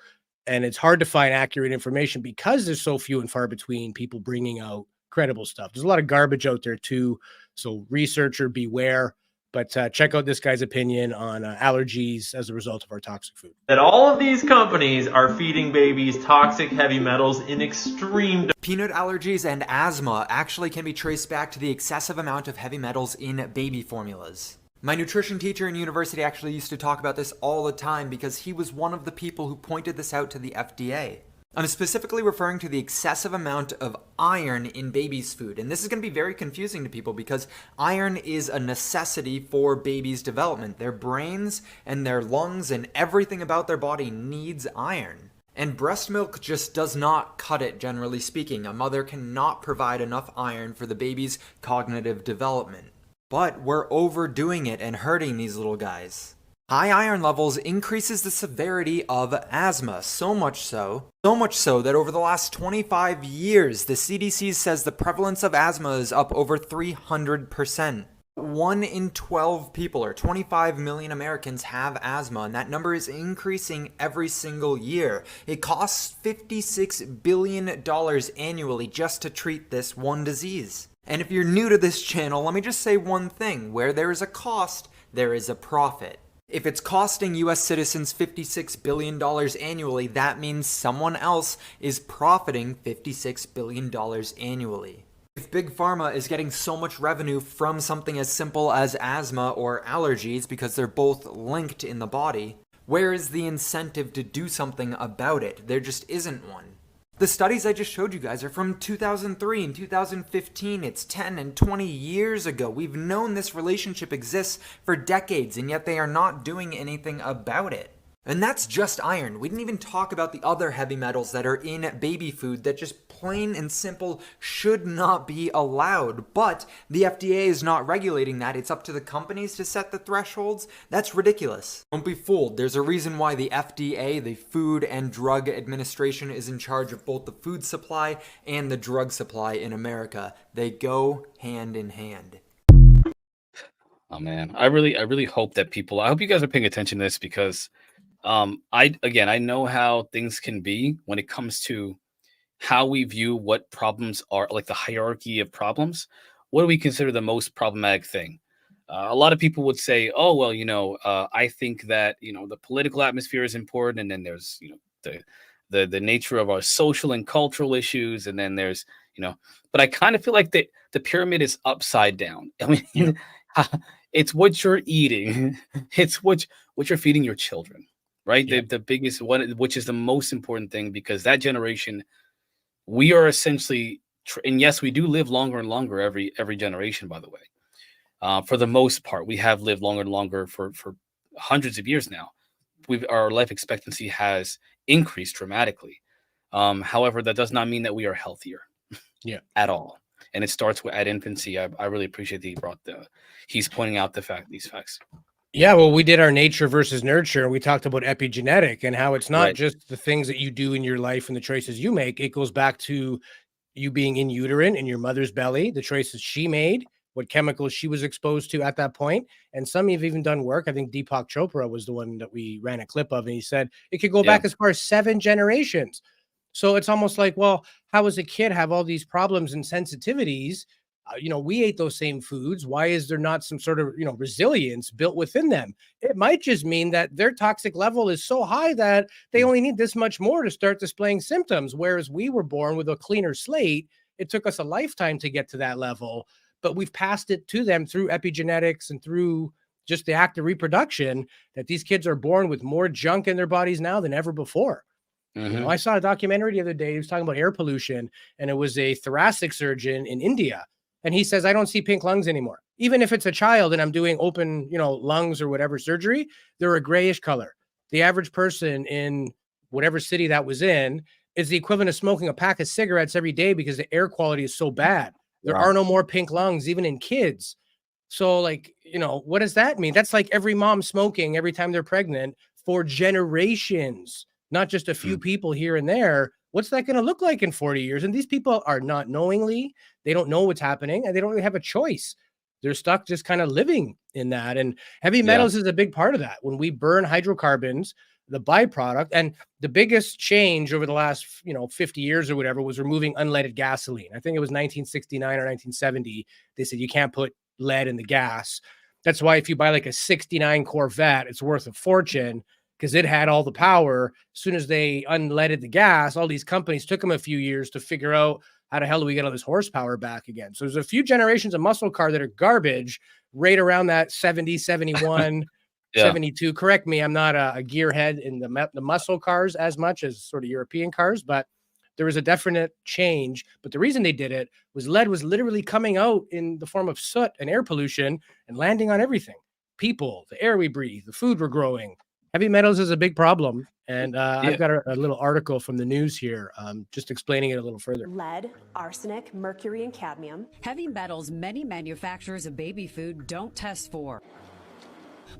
and it's hard to find accurate information because there's so few and far between people bringing out credible stuff. There's a lot of garbage out there too. So researcher beware, but check out this guy's opinion on allergies as a result of our toxic food. That all of these companies are feeding babies toxic heavy metals in extreme. Peanut allergies and asthma actually can be traced back to the excessive amount of heavy metals in baby formulas. My nutrition teacher in university actually used to talk about this all the time because he was one of the people who pointed this out to the FDA. I'm specifically referring to the excessive amount of iron in babies' food. And this is going to be very confusing to people because iron is a necessity for babies' development. Their brains and their lungs and everything about their body needs iron. And breast milk just does not cut it, generally speaking. A mother cannot provide enough iron for the baby's cognitive development. But we're overdoing it and hurting these little guys. High iron levels increases the severity of asthma, so much so that over the last 25 years, the CDC says the prevalence of asthma is up over 300%. 1 in 12 people, or 25 million Americans, have asthma, and that number is increasing every single year. It costs $56 billion annually just to treat this one disease. And if you're new to this channel, let me just say one thing. Where there is a cost, there is a profit. If it's costing US citizens $56 billion annually, that means someone else is profiting $56 billion annually. If Big Pharma is getting so much revenue from something as simple as asthma or allergies because they're both linked in the body, where is the incentive to do something about it? There just isn't one. The studies I just showed you guys are from 2003 and 2015. It's 10 and 20 years ago. We've known this relationship exists for decades, and yet they are not doing anything about it. And that's just iron. We didn't even talk about the other heavy metals that are in baby food that just plain and simple should not be allowed. But the FDA is not regulating that. It's up to the companies to set the thresholds. That's ridiculous. Don't be fooled. There's a reason why the FDA, the Food and Drug Administration, is in charge of both the food supply and the drug supply in America. They go hand in hand. Oh man, I really hope that people. I hope you guys are paying attention to this because I know how things can be when it comes to how we view what problems are, like the hierarchy of problems. What do we consider the most problematic thing? A lot of people would say, oh, well, I think that, the political atmosphere is important. And then there's, the nature of our social and cultural issues. And then there's, but I kind of feel like the pyramid is upside down. I mean, Yeah. it's what you're eating. It's what you're feeding your children. Right. Yeah. The biggest one, which is the most important thing, because that generation, we are essentially, and yes, we do live longer and longer every generation, by the way. For the most part, we have lived longer and longer for hundreds of years now. Our life expectancy has increased dramatically. However, that does not mean that we are healthier. Yeah. At all. And it starts at infancy. I really appreciate that he's pointing out these facts. Yeah, well, we did our nature versus nurture, and we talked about epigenetic and how it's not Right. just the things that you do in your life and the choices you make. It goes back to you being in uterine in your mother's belly, the choices she made, what chemicals she was exposed to at that point. And some have even done work. I think Deepak Chopra was the one that we ran a clip of, and he said it could go back as far as 7 generations. So it's almost like, well, how does a kid have all these problems and sensitivities? We ate those same foods. Why is there not some sort of, resilience built within them? It might just mean that their toxic level is so high that they only need this much more to start displaying symptoms. Whereas we were born with a cleaner slate. It took us a lifetime to get to that level, but we've passed it to them through epigenetics and through just the act of reproduction, that these kids are born with more junk in their bodies now than ever before. Mhm. I saw a documentary the other day. He was talking about air pollution, and it was a thoracic surgeon in India. And he says, I don't see pink lungs anymore. Even if it's a child and I'm doing open, lungs or whatever surgery, they're a grayish color. The average person in whatever city that was in is the equivalent of smoking a pack of cigarettes every day because the air quality is so bad. There Wow. are no more pink lungs, even in kids. So what does that mean? That's like every mom smoking every time they're pregnant for generations, not just a few people here and there. What's that going to look like in 40 years? And these people are not knowingly, they don't know what's happening, and they don't really have a choice. They're stuck just kind of living in that. And heavy metals is a big part of that. When we burn hydrocarbons, the byproduct, and the biggest change over the last, 50 years or whatever was removing unleaded gasoline. I think it was 1969 or 1970. They said you can't put lead in the gas. That's why if you buy like a 69 Corvette, it's worth a fortune, because it had all the power. As soon as they unleaded the gas, all these companies took them a few years to figure out how the hell do we get all this horsepower back again. So there's a few generations of muscle car that are garbage right around that 70, 71, 72. Correct me, I'm not a gearhead in the muscle cars as much as sort of European cars, but there was a definite change. But the reason they did it was lead was literally coming out in the form of soot and air pollution and landing on everything. People, the air we breathe, the food we're growing. Heavy metals is a big problem. And I've got a little article from the news here, just explaining it a little further. Lead, arsenic, mercury, and cadmium. Heavy metals many manufacturers of baby food don't test for.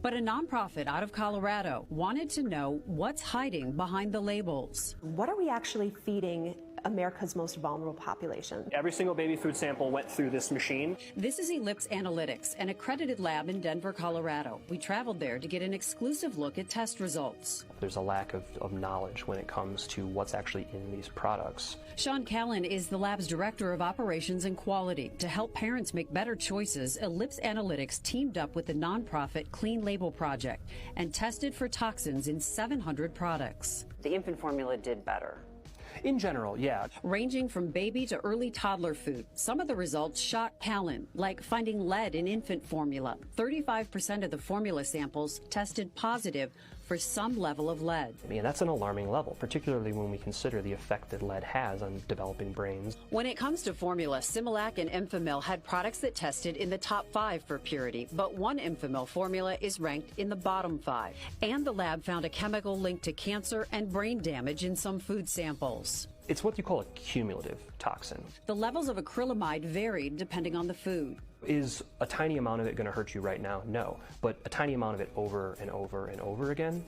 But a nonprofit out of Colorado wanted to know what's hiding behind the labels. What are we actually feeding America's most vulnerable population? Every single baby food sample went through this machine. This is Ellipse Analytics, an accredited lab in Denver, Colorado. We traveled there to get an exclusive look at test results. There's a lack of knowledge when it comes to what's actually in these products. Sean Callan is the lab's director of operations and quality. To help parents make better choices, Ellipse Analytics teamed up with the nonprofit Clean Label Project and tested for toxins in 700 products. The infant formula did better. In general, yeah. Ranging from baby to early toddler food. Some of the results shocked Callan, like finding lead in infant formula. 35% of the formula samples tested positive for some level of lead. I mean, that's an alarming level, particularly when we consider the effect that lead has on developing brains. When it comes to formula, Similac and Enfamil had products that tested in the top 5 for purity, but one Enfamil formula is ranked in the bottom 5. And the lab found a chemical linked to cancer and brain damage in some food samples. It's what you call a cumulative toxin. The levels of acrylamide varied depending on the food. Is a tiny amount of it going to hurt you right now? No. But a tiny amount of it over and over and over again,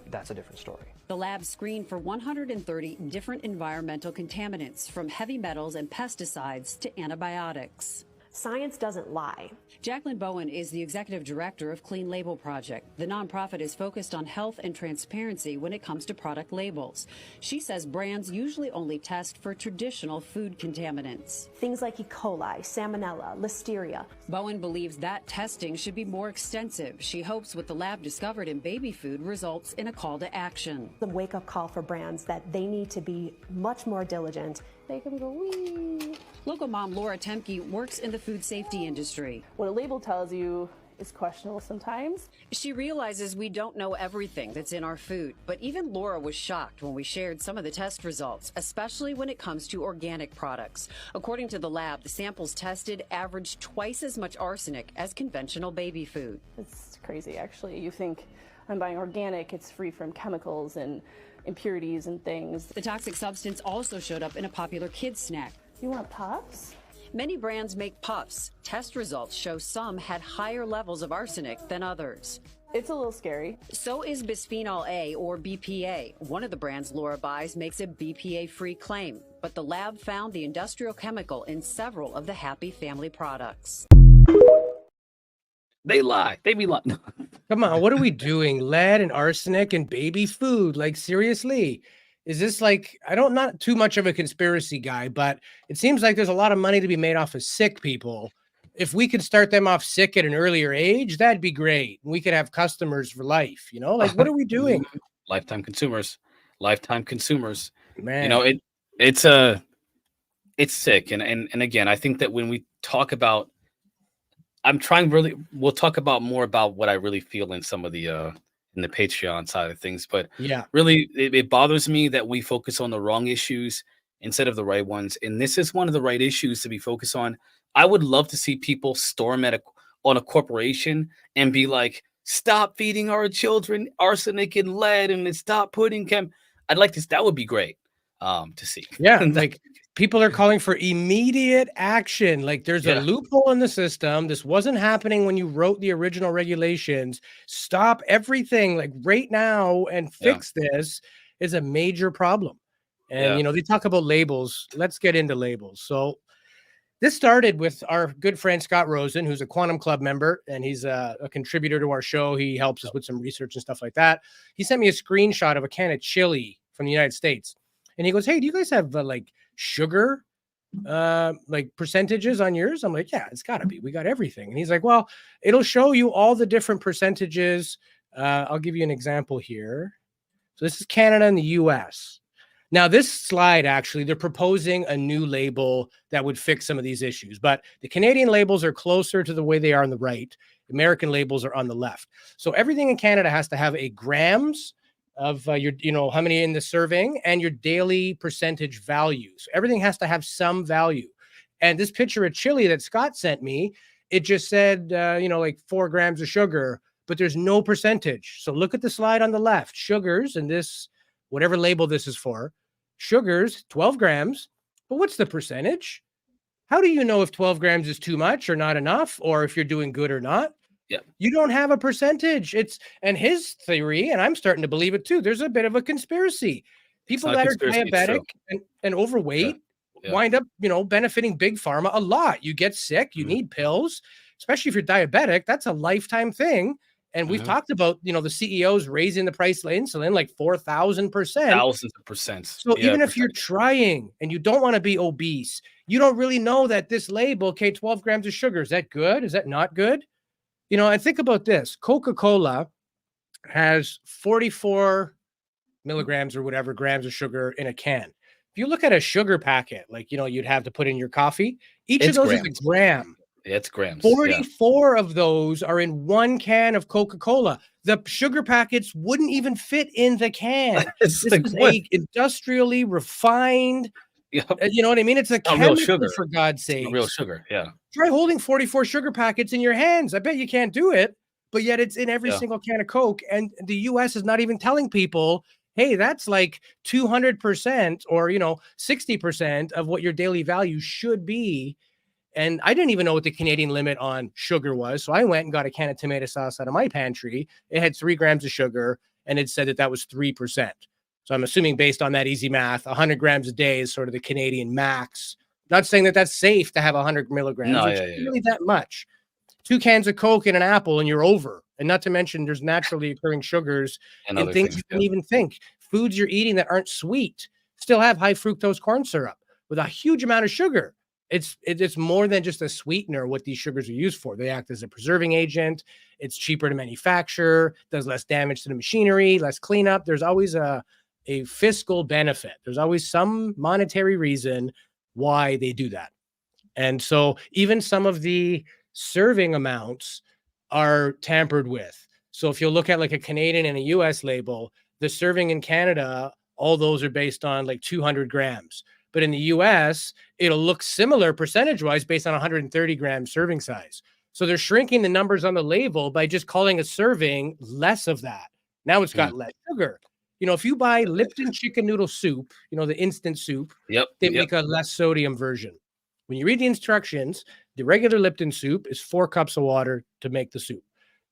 that's a different story. The lab screened for 130 different environmental contaminants, from heavy metals and pesticides to antibiotics. Science doesn't lie. Jacqueline Bowen is the executive director of Clean Label Project. The nonprofit is focused on health and transparency when it comes to product labels. She says brands usually only test for traditional food contaminants. Things like E. coli, salmonella, listeria. Bowen believes that testing should be more extensive. She hopes what the lab discovered in baby food results in a call to action. The wake-up call for brands that they need to be much more diligent. They can go, wee. Local mom Laura Temke works in the food safety industry. What a label tells you is questionable sometimes. She realizes we don't know everything that's in our food, but even Laura was shocked when we shared some of the test results, especially when it comes to organic products. According to the lab, the samples tested averaged twice as much arsenic as conventional baby food. It's crazy, actually. You think I'm buying organic, it's free from chemicals and impurities and things. The toxic substance also showed up in a popular kids snack. You want puffs? Many brands make puffs. Test results show some had higher levels of arsenic than others. It's a little scary. So is bisphenol A, or BPA. One of the brands Laura buys makes a BPA-free claim, but the lab found the industrial chemical in several of the Happy Family products. They lie. They be lying. Come on, what are we doing? Lead and arsenic and baby food? Like, seriously? Is this like, not too much of a conspiracy guy, but it seems like there's a lot of money to be made off of sick people. If we could start them off sick at an earlier age, that'd be great. We could have customers for life, like, what are we doing? Lifetime consumers, Man. It's sick. And again, I think that when we talk about, we'll talk about more about what I really feel in some of the, in the Patreon side of things, but yeah, really it bothers me that we focus on the wrong issues instead of the right ones. And this is one of the right issues to be focused on. I would love to see people storm on a corporation and be like, stop feeding our children arsenic and lead and stop putting I'd like this. That would be great to see. Yeah. Like, people are calling for immediate action. Like, there's a loophole in the system. This wasn't happening when you wrote the original regulations. Stop everything like right now and fix this. Is a major problem. And, they talk about labels. Let's get into labels. So this started with our good friend, Scott Rosen, who's a Quantum Club member, and he's a contributor to our show. He helps us with some research and stuff like that. He sent me a screenshot of a can of chili from the United States. And he goes, hey, do you guys have like sugar like percentages on yours? I'm like, yeah, it's gotta be. We got everything. And he's like, well, it'll show you all the different percentages. I'll give you an example here. So this is Canada and the US. Now this slide, actually, they're proposing a new label that would fix some of these issues, but the Canadian labels are closer to the way they are on the right. American labels are on the left. So everything in Canada has to have a grams of your, how many in the serving and your daily percentage value. So everything has to have some value. And this picture of chili that Scott sent me, it just said, like 4 grams of sugar, but there's no percentage. So look at the slide on the left, sugars, and this, whatever label this is for, sugars, 12 grams. But what's the percentage? How do you know if 12 grams is too much or not enough, or if you're doing good or not? Yeah. You don't have a percentage. And his theory, and I'm starting to believe it too, there's a bit of a conspiracy. People not a that are conspiracy, it's true. diabetic and overweight Yeah. wind up, benefiting big pharma a lot. You get sick, you need pills, especially if you're diabetic. That's a lifetime thing. And we've talked about, the CEOs raising the price of insulin like 4,000%. Thousands of percent. So even if you're trying and you don't want to be obese, you don't really know that this label, okay, 12 grams of sugar, is that good? Is that not good? And think about this. Coca-Cola has 44 milligrams or whatever grams of sugar in a can. If you look at a sugar packet, like, you'd have to put in your coffee, each of those is a gram. It's grams. 44 of those are in one can of Coca-Cola. The sugar packets wouldn't even fit in the can. This is a industrially refined, you know what I mean? It's a chemical, real sugar. For God's sake. Real sugar, yeah. Try holding 44 sugar packets in your hands. I bet you can't do it, but yet it's in every single can of Coke. And the US is not even telling people, hey, that's like 200% or, 60% of what your daily value should be. And I didn't even know what the Canadian limit on sugar was. So I went and got a can of tomato sauce out of my pantry. It had 3 grams of sugar and it said that was 3%. So I'm assuming based on that easy math, 100 grams a day is sort of the Canadian max. Not saying that that's safe to have 100 milligrams. No, it's really that much. 2 cans of Coke and an apple and you're over. And not to mention there's naturally occurring sugars and things you didn't even think. Foods you're eating that aren't sweet still have high fructose corn syrup with a huge amount of sugar. It's more than just a sweetener, what these sugars are used for. They act as a preserving agent. It's cheaper to manufacture, does less damage to the machinery, less cleanup. There's always a fiscal benefit. There's always some monetary reason why they do that. And so even some of the serving amounts are tampered with. So if you look at like a Canadian and a US label, the serving in Canada, all those are based on like 200 grams. But in the US, it'll look similar percentage-wise based on 130 gram serving size. So they're shrinking the numbers on the label by just calling a serving less of that. Now it's got less sugar. If you buy Lipton chicken noodle soup, the instant soup, they make a less sodium version. When you read the instructions, the regular Lipton soup is 4 cups of water to make the soup.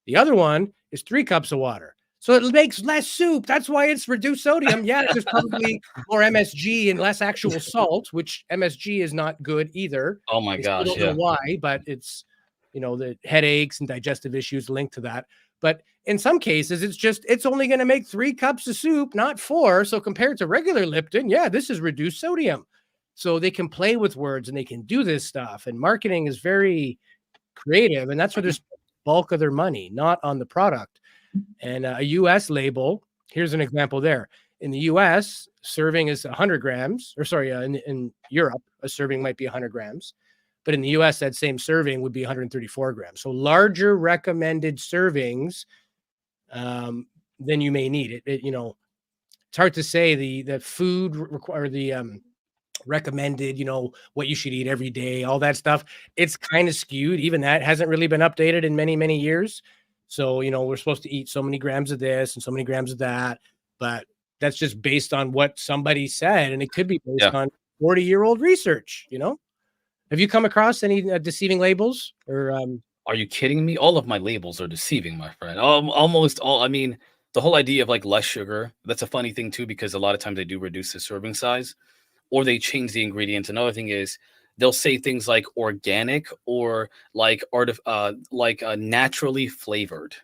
The other one is 3 cups of water. So it makes less soup. That's why it's reduced sodium. Yeah, there's probably more MSG and less actual salt, which MSG is not good either. Oh my gosh. I don't know why, but it's, the headaches and digestive issues linked to that. But in some cases, it's only going to make 3 cups of soup, not 4. So compared to regular Lipton, yeah, this is reduced sodium. So they can play with words and they can do this stuff. And marketing is very creative. And that's where there's bulk of their money, not on the product. And a US label, here's an example there. In the US, serving is 100 grams, or sorry, in Europe, a serving might be 100 grams. But in the US, that same serving would be 134 grams. So larger recommended servings than you may need. It's hard to say the food require the recommended, what you should eat every day, all that stuff. It's kind of skewed. Even that hasn't really been updated in many, many years. So, we're supposed to eat so many grams of this and so many grams of that, but that's just based on what somebody said. And it could be based on 40-year-old research, Have you come across any deceiving labels or, Are you kidding me? All of my labels are deceiving, my friend. Almost all. I mean, the whole idea of like less sugar, that's a funny thing too, because a lot of times they do reduce the serving size or they change the ingredients. Another thing is they'll say things like organic or like naturally flavored,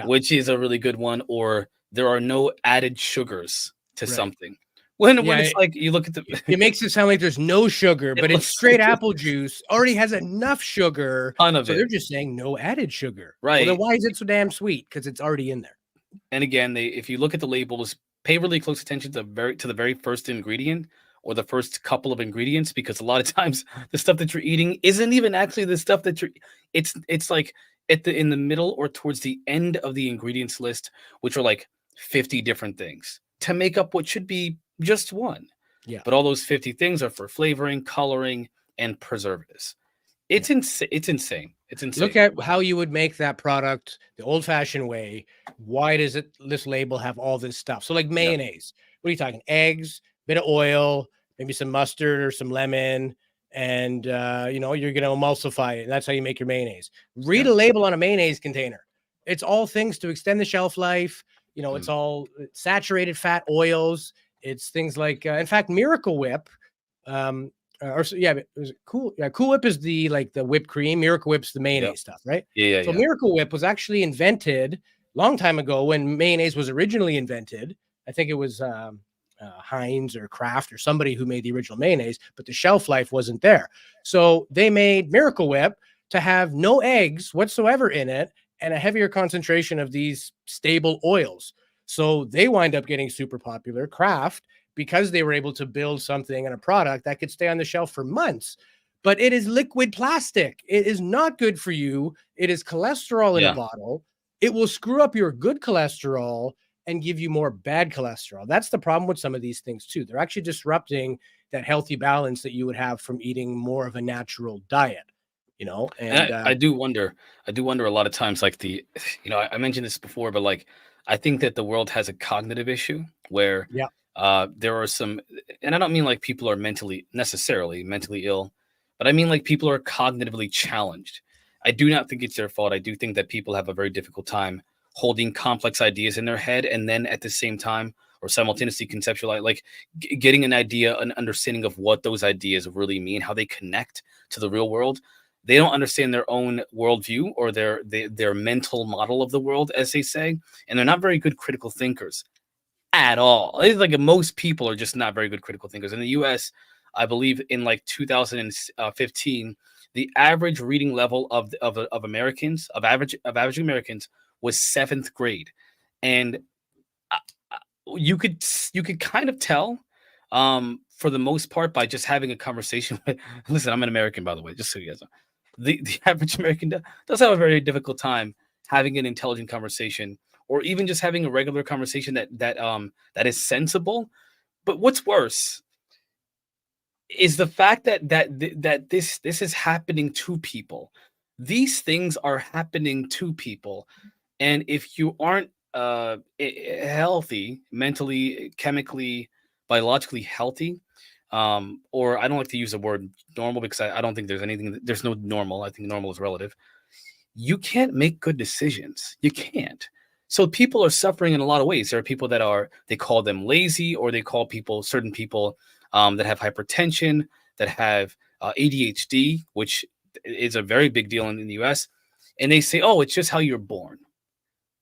which is a really good one. Or there are no added sugars to something. When it's like you look at it makes it sound like there's no sugar, but it's straight apple juice already has enough sugar. Ton of so it. They're just saying no added sugar. Right. Well, then why is it so damn sweet? Because it's already in there. And again, if you look at the labels, pay really close attention to the very first ingredient or the first couple of ingredients, because a lot of times the stuff that you're eating isn't even actually the stuff that it's like in the middle or towards the end of the ingredients list, which are like 50 different things to make up what should be just one. Yeah. But all those 50 things are for flavoring, coloring, and preservatives. It's insane. It's insane. It's insane. Look at how you would make that product the old-fashioned way. Why does this label have all this stuff? So like mayonnaise. What are you talking? Eggs, bit of oil, maybe some mustard or some lemon, and you're going to emulsify it. And that's how you make your mayonnaise. Read a label on a mayonnaise container. It's all things to extend the shelf life. It's all saturated fat oils. It's things like, in fact, Miracle Whip. Cool Whip is the whipped cream. Miracle Whip's the mayonnaise stuff, right? So Miracle Whip was actually invented a long time ago when mayonnaise was originally invented. I think it was Heinz or Kraft or somebody who made the original mayonnaise, but the shelf life wasn't there. So they made Miracle Whip to have no eggs whatsoever in it and a heavier concentration of these stable oils. So they wind up getting super popular, Kraft, because they were able to build something and a product that could stay on the shelf for months. But it is liquid plastic. It is not good for you. It is cholesterol in a bottle. It will screw up your good cholesterol and give you more bad cholesterol. That's the problem with some of these things too. They're actually disrupting that healthy balance that you would have from eating more of a natural diet, And I do wonder a lot of times, like I mentioned this before, but like, I think that the world has a cognitive issue where there are some, and I don't mean like people are necessarily mentally ill, but I mean like people are cognitively challenged. I do not think it's their fault. I do think that people have a very difficult time holding complex ideas in their head, and then at the same time or simultaneously conceptualize, getting an idea, an understanding of what those ideas really mean, how they connect to the real world. They don't understand their own worldview or their mental model of the world, as they say, and they're not very good critical thinkers at all. It's like most people are just not very good critical thinkers. In the U.S., I believe in 2015, the average reading level of Americans, of average Americans, was 7th grade, and you could kind of tell, for the most part, by just having a conversation with. Listen, I'm an American, by the way, just so you guys know. The average American does have a very difficult time having an intelligent conversation, or even just having a regular conversation that is sensible. But what's worse is the fact that this is happening to people. These things are happening to people. And if you aren't healthy, mentally, chemically, biologically healthy, or I don't like to use the word normal because I don't think there's no normal. I think normal is relative. You can't make good decisions. You can't. So people are suffering in a lot of ways. There are people they call them lazy, or they call certain people that have hypertension, that have ADHD, which is a very big deal in the US. And they say, oh, it's just how you're born.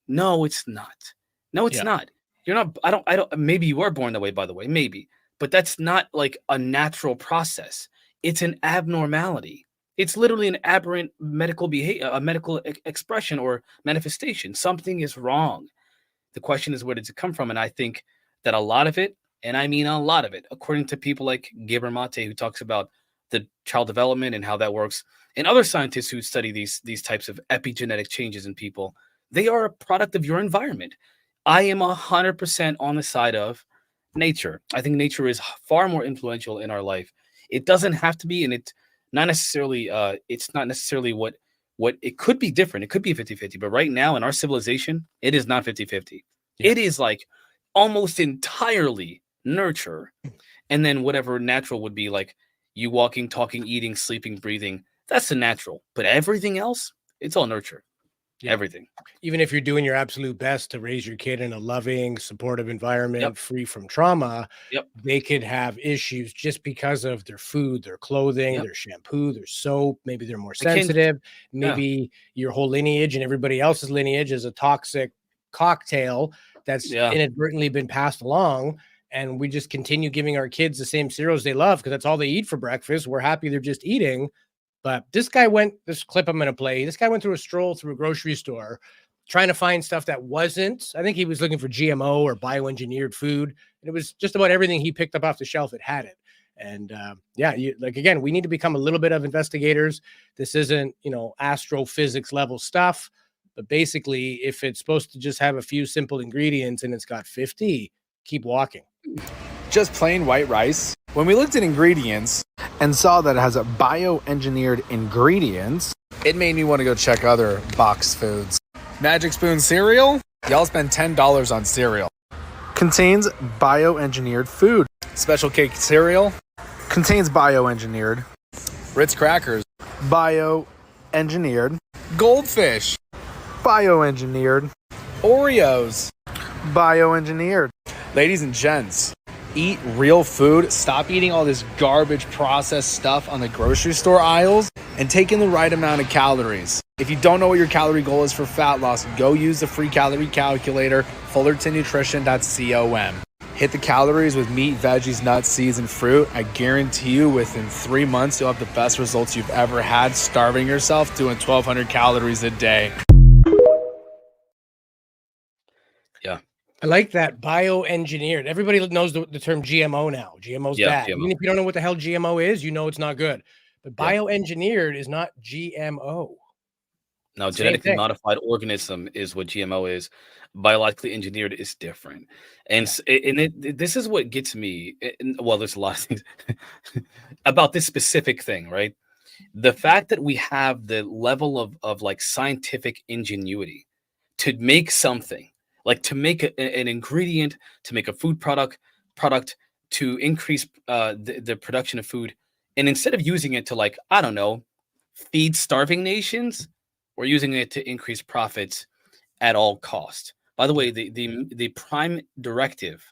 No, it's not. No, it's not. You're not. I don't. Maybe you were born that way, by the way, maybe, but that's not like a natural process. It's an abnormality. It's literally an aberrant medical behavior, a medical expression or manifestation. Something is wrong. The question is, where does it come from? And I think that a lot of it, and I mean a lot of it, according to people like Gabor Mate, who talks about the child development and how that works, and other scientists who study these types of epigenetic changes in people, they are a product of your environment. I am 100% on the side of nature. I think nature is far more influential in our life. It doesn't have to be, and it's not necessarily what it could be different. It could be 50-50, but right now in our civilization, it is not 50-50. It is like almost entirely nurture. And then whatever natural would be, like you walking, talking, eating, sleeping, breathing, that's the natural. But everything else, it's all nurture. Everything. Even if you're doing your absolute best to raise your kid in a loving, supportive environment, free from trauma, they could have issues just because of their food, their clothing, their shampoo, their soap. Maybe they're more sensitive. Maybe your whole lineage and everybody else's lineage is a toxic cocktail that's inadvertently been passed along. And we just continue giving our kids the same cereals they love because that's all they eat for breakfast. We're happy they're just eating. But this clip I'm going to play, this guy went through a grocery store trying to find stuff that wasn't, I think he was looking for GMO or bioengineered food. And it was just about everything he picked up off the shelf. It had it. And again, we need to become a little bit of investigators. This isn't, astrophysics level stuff. But basically, if it's supposed to just have a few simple ingredients and it's got 50, keep walking. Just plain white rice. When we looked at ingredients and saw that it has a bioengineered ingredients, it made me want to go check other boxed foods. Magic Spoon cereal? Y'all spend $10 on cereal. Contains bioengineered food. Special Cake cereal? Contains bioengineered. Ritz crackers, bioengineered. Goldfish, bioengineered. Oreos, bioengineered. Ladies and gents, eat real food. Stop eating all this garbage processed stuff on the grocery store aisles and take in the right amount of calories. If you don't know what your calorie goal is for fat loss, go use the free calorie calculator, fullertonnutrition.com. Hit the calories with meat, veggies, nuts, seeds, and fruit. I guarantee you within 3 months, you'll have the best results you've ever had starving yourself doing 1,200 calories a day. Yeah. I like that, bioengineered. Everybody knows the term GMO now. GMO's bad. GMO. Even if you don't know what the hell GMO is, you know it's not good. But Yeah. bioengineered is not GMO. No, Same genetically thing. modified organism is what GMO is. Biologically engineered is different. And this is what gets me. Well, there's a lot of things about this specific thing, right? The fact that we have the level of like scientific ingenuity to make something, like to make an ingredient, to make a food product to increase the production of food. And instead of using it to, like, I don't know, feed starving nations, we're using it to increase profits at all cost. By the way, the prime directive,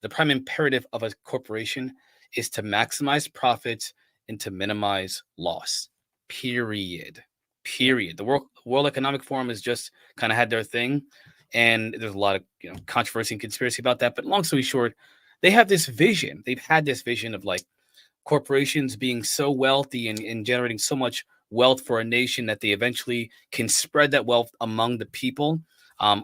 the prime imperative of a corporation is to maximize profits and to minimize loss. Period. The World Economic Forum has just kind of had their thing, and there's a lot of controversy and conspiracy about that. But long story short, they have this vision. They've had this vision of like corporations being so wealthy and generating so much wealth for a nation that they eventually can spread that wealth among the people.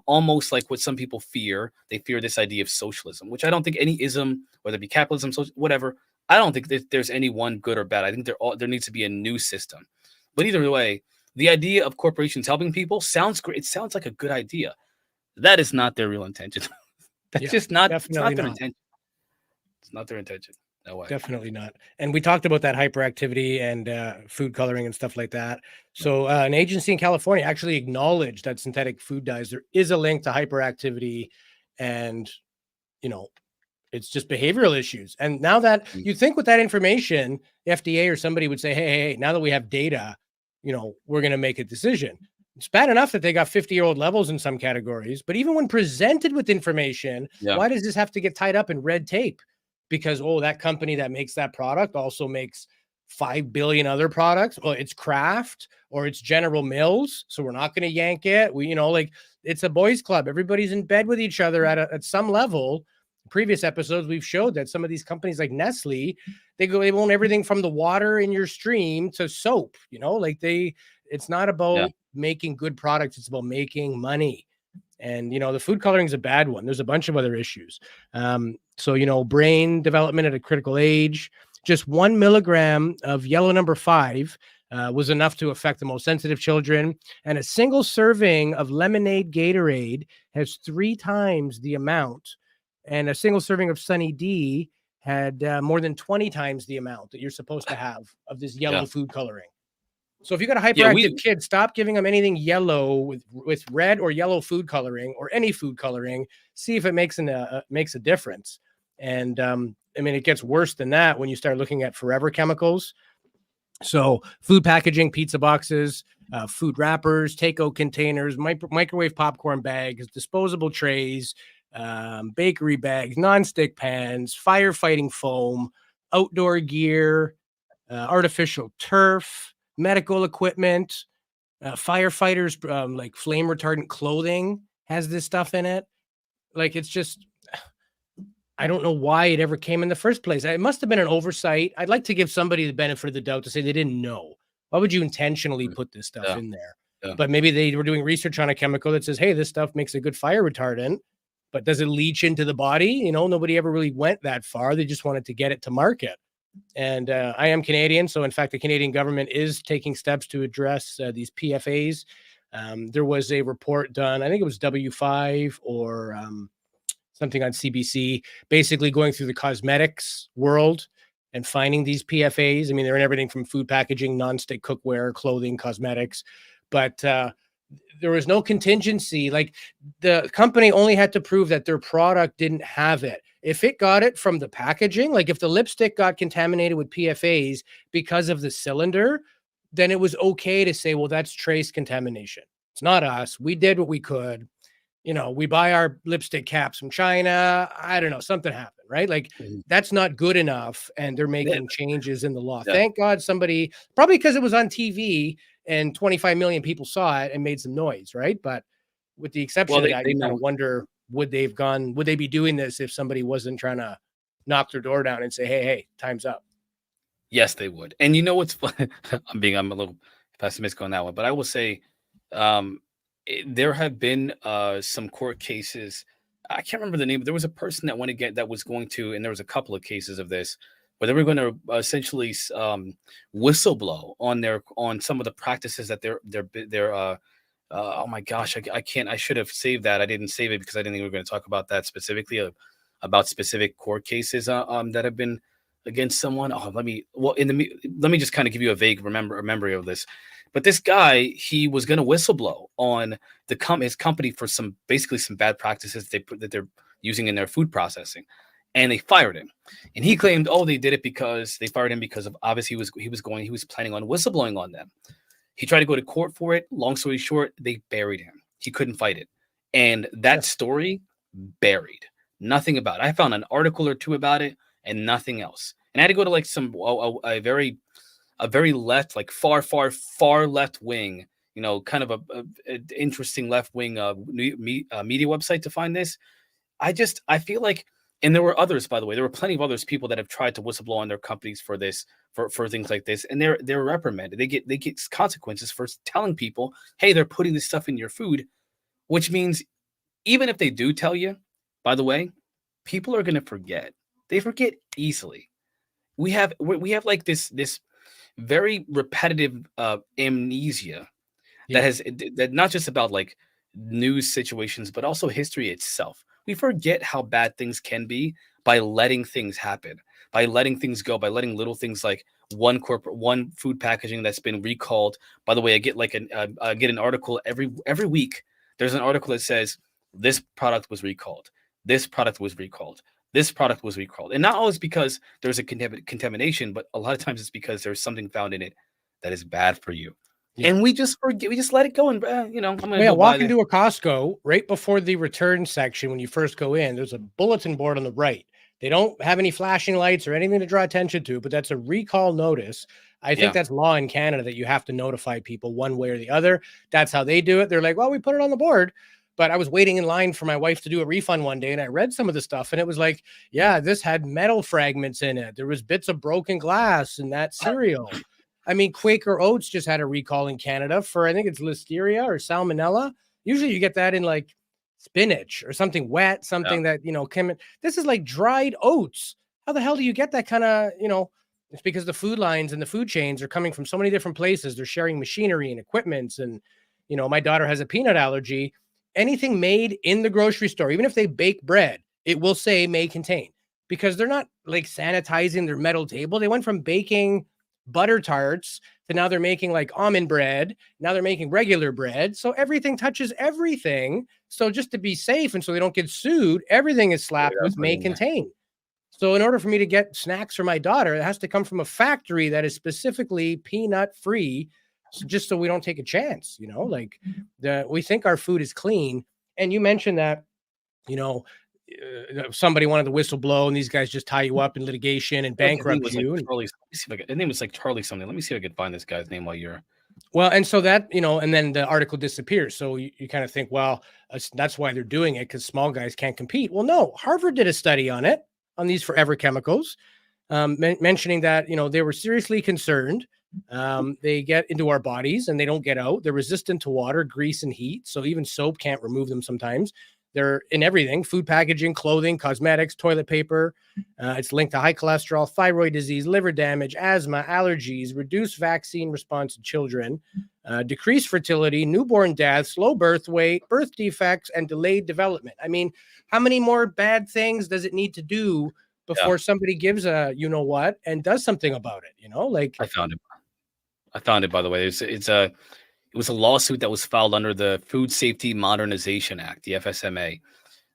Almost like what some people fear. They fear this idea of socialism, which I don't think any ism, whether it be capitalism, social, whatever, I don't think that there's any one good or bad. I think there needs to be a new system. But either way, the idea of corporations helping people sounds great. It sounds like a good idea. That is not their real intention. That's just not, it's not their intention. It's not their intention. No way. Definitely not. And we talked about that hyperactivity and food coloring and stuff like that. So an agency in California actually acknowledged that synthetic food dyes, there is a link to hyperactivity and, it's just behavioral issues. And now that you think with that information, the FDA or somebody would say, hey, now that we have data, we're going to make a decision. It's bad enough that they got 50-year-old levels in some categories, but even when presented with information, why does this have to get tied up in red tape? Because, that company that makes that product also makes 5 billion other products. Well, it's Kraft or it's General Mills, so we're not going to yank it. It's a boys club. Everybody's in bed with each other at some level. Previous episodes, we've showed that some of these companies like Nestle, they own everything from the water in your stream to soap. It's not about making good products. It's about making money. And, the food coloring is a bad one. There's a bunch of other issues. So, brain development at a critical age, just 1 milligram of yellow number 5 was enough to affect the most sensitive children. And a single serving of lemonade Gatorade has 3 times the amount. And a single serving of Sunny D had more than 20 times the amount that you're supposed to have of this yellow food coloring. So if you got a hyperactive kid, stop giving them anything yellow with red or yellow food coloring or any food coloring. See if it makes a difference. And it gets worse than that when you start looking at forever chemicals. So food packaging, pizza boxes, food wrappers, takeout containers, microwave popcorn bags, disposable trays, bakery bags, nonstick pans, firefighting foam, outdoor gear, artificial turf, medical equipment, firefighters, like flame retardant clothing has this stuff in it. It's just, I don't know why it ever came in the first place. It must have been an oversight. I'd like to give somebody the benefit of the doubt to say they didn't know. Why would you intentionally put this stuff in there? Yeah. But maybe they were doing research on a chemical that says, hey, this stuff makes a good fire retardant, but does it leach into the body? Nobody ever really went that far. They just wanted to get it to market. And I am Canadian. So in fact, the Canadian government is taking steps to address these PFAS. There was a report done, I think it was W5 or something on CBC, basically going through the cosmetics world and finding these PFAS. They're in everything from food packaging, nonstick cookware, clothing, cosmetics, but there was no contingency. Like the company only had to prove that their product didn't have it. If it got it from the packaging, like if the lipstick got contaminated with PFAs because of the cylinder, then it was okay to say, well, that's trace contamination. It's not us. We did what we could. You know, we buy our lipstick caps from China. I don't know, something happened, right? Like that's not good enough. And they're making changes in the law. Yeah. Thank God somebody, probably because it was on TV and 25 million people saw it and made some noise, right? But with the exception of that, you kind of wonder, would they be doing this if somebody wasn't trying to knock their door down and say, hey, time's up? Yes, they would. And you know what's funny? I'm a little pessimistic on that one, but I will say, there have been some court cases. I can't remember the name, but there was a person that was going to, and there was a couple of cases of this, where they were going to essentially whistleblow on some of the practices that they're oh my gosh, I can't. I should have saved that. I didn't save it because I didn't think we were going to talk about that specifically, about specific court cases that have been against someone. Let me just kind of give you a vague memory of this. But this guy, he was going to whistleblow on his company for basically some bad practices that they're using in their food processing, and they fired him. And he claimed, they did it because they fired him because of obviously he was planning on whistleblowing on them. He tried to go to court for it. Long story short, they buried him. He couldn't fight it, and that story buried. Nothing about it. I found an article or two about it, and nothing else. And I had to go to like a very left, like far left wing, kind of a interesting left wing media website to find this. I feel like, and there were others, by the way, there were plenty of others people that have tried to whistleblow on their companies for this, for things like this, and they're reprimanded. They get consequences for telling people, hey, they're putting this stuff in your food, which means even if they do tell you, by the way, people are going to forget. They forget easily. We have like this very repetitive amnesia that not just about like news situations, but also history itself. We forget how bad things can be by letting things happen, by letting things go, by letting little things like one food packaging that's been recalled. By the way, I get an article every week. There's an article that says this product was recalled. This product was recalled. This product was recalled. And not always because there's a contamination, but a lot of times it's because there's something found in it that is bad for you. Yeah. And we just forget, we just let it go. And, I'm going to walk into a Costco right before the return section. When you first go in, there's a bulletin board on the right. They don't have any flashing lights or anything to draw attention to, but that's a recall notice. I think that's law in Canada that you have to notify people one way or the other. That's how they do it. They're like, well, we put it on the board. But I was waiting in line for my wife to do a refund one day, and I read some of the stuff, and it was like, yeah, this had metal fragments in it. There was bits of broken glass in that cereal. I mean, Quaker Oats just had a recall in Canada for, I think it's listeria or salmonella. Usually you get that in like spinach or something wet, something that, this is like dried oats. How the hell do you get that kind of, it's because the food lines and the food chains are coming from so many different places. They're sharing machinery and equipments. And, my daughter has a peanut allergy. Anything made in the grocery store, even if they bake bread, it will say may contain, because they're not like sanitizing their metal table. They went from baking butter tarts to now they're making like almond bread. Now they're making regular bread. So everything touches everything. So just to be safe and so they don't get sued, everything is slapped with may contain. So in order for me to get snacks for my daughter, it has to come from a factory that is specifically peanut free. So just so we don't take a chance, we think our food is clean. And you mentioned that, somebody wanted to whistleblow and these guys just tie you up in litigation and bankrupt you. His name was like Charlie something. Let me see if I can find this guy's name while you're. Well, and so that, and then the article disappears. So you kind of think, well, that's why they're doing it, because small guys can't compete. Well, no, Harvard did a study on these forever chemicals, mentioning that, they were seriously concerned. They get into our bodies and they don't get out. They're resistant to water, grease, and heat. So even soap can't remove them sometimes. They're in everything: food packaging, clothing, cosmetics, toilet paper. It's linked to high cholesterol, thyroid disease, liver damage, asthma, allergies, reduced vaccine response in children, decreased fertility, newborn deaths, low birth weight, birth defects, and delayed development. I mean, how many more bad things does it need to do before somebody gives a what and does something about it? Like I found it, by the way. It was a lawsuit that was filed under the Food Safety Modernization Act, the FSMA.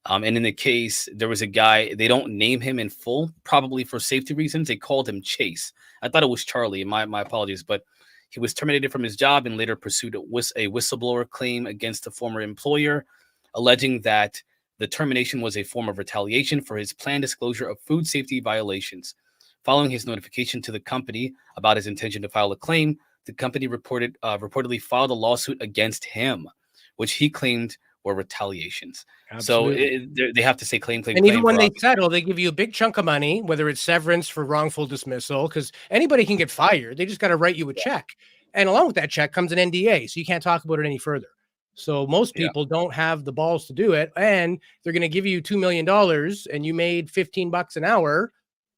And in the case, there was a guy, they don't name him in full, probably for safety reasons. They called him Chase. I thought it was Charlie. My apologies, but he was terminated from his job and later pursued a whistleblower claim against a former employer, alleging that the termination was a form of retaliation for his planned disclosure of food safety violations. Following his notification to the company about his intention to file a claim, the company reportedly filed a lawsuit against him, which he claimed were retaliations. Absolutely. So they have to say claim. And even when they settle, they give you a big chunk of money, whether it's severance for wrongful dismissal, because anybody can get fired. They just got to write you a check. And along with that check comes an NDA, so you can't talk about it any further. So most people don't have the balls to do it, and they're going to give you $2 million and you made $15 an hour.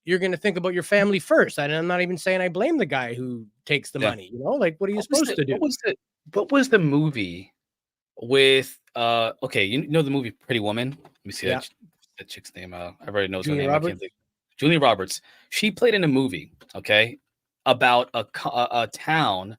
You're going to think about your family first. And I'm not even saying I blame the guy who takes the money, like, what are you supposed to do? What was the movie with, okay, you know the movie Pretty Woman? Let me see that chick's name. Everybody knows her name. I can't think. Julia Roberts. She played in a movie, okay, about a town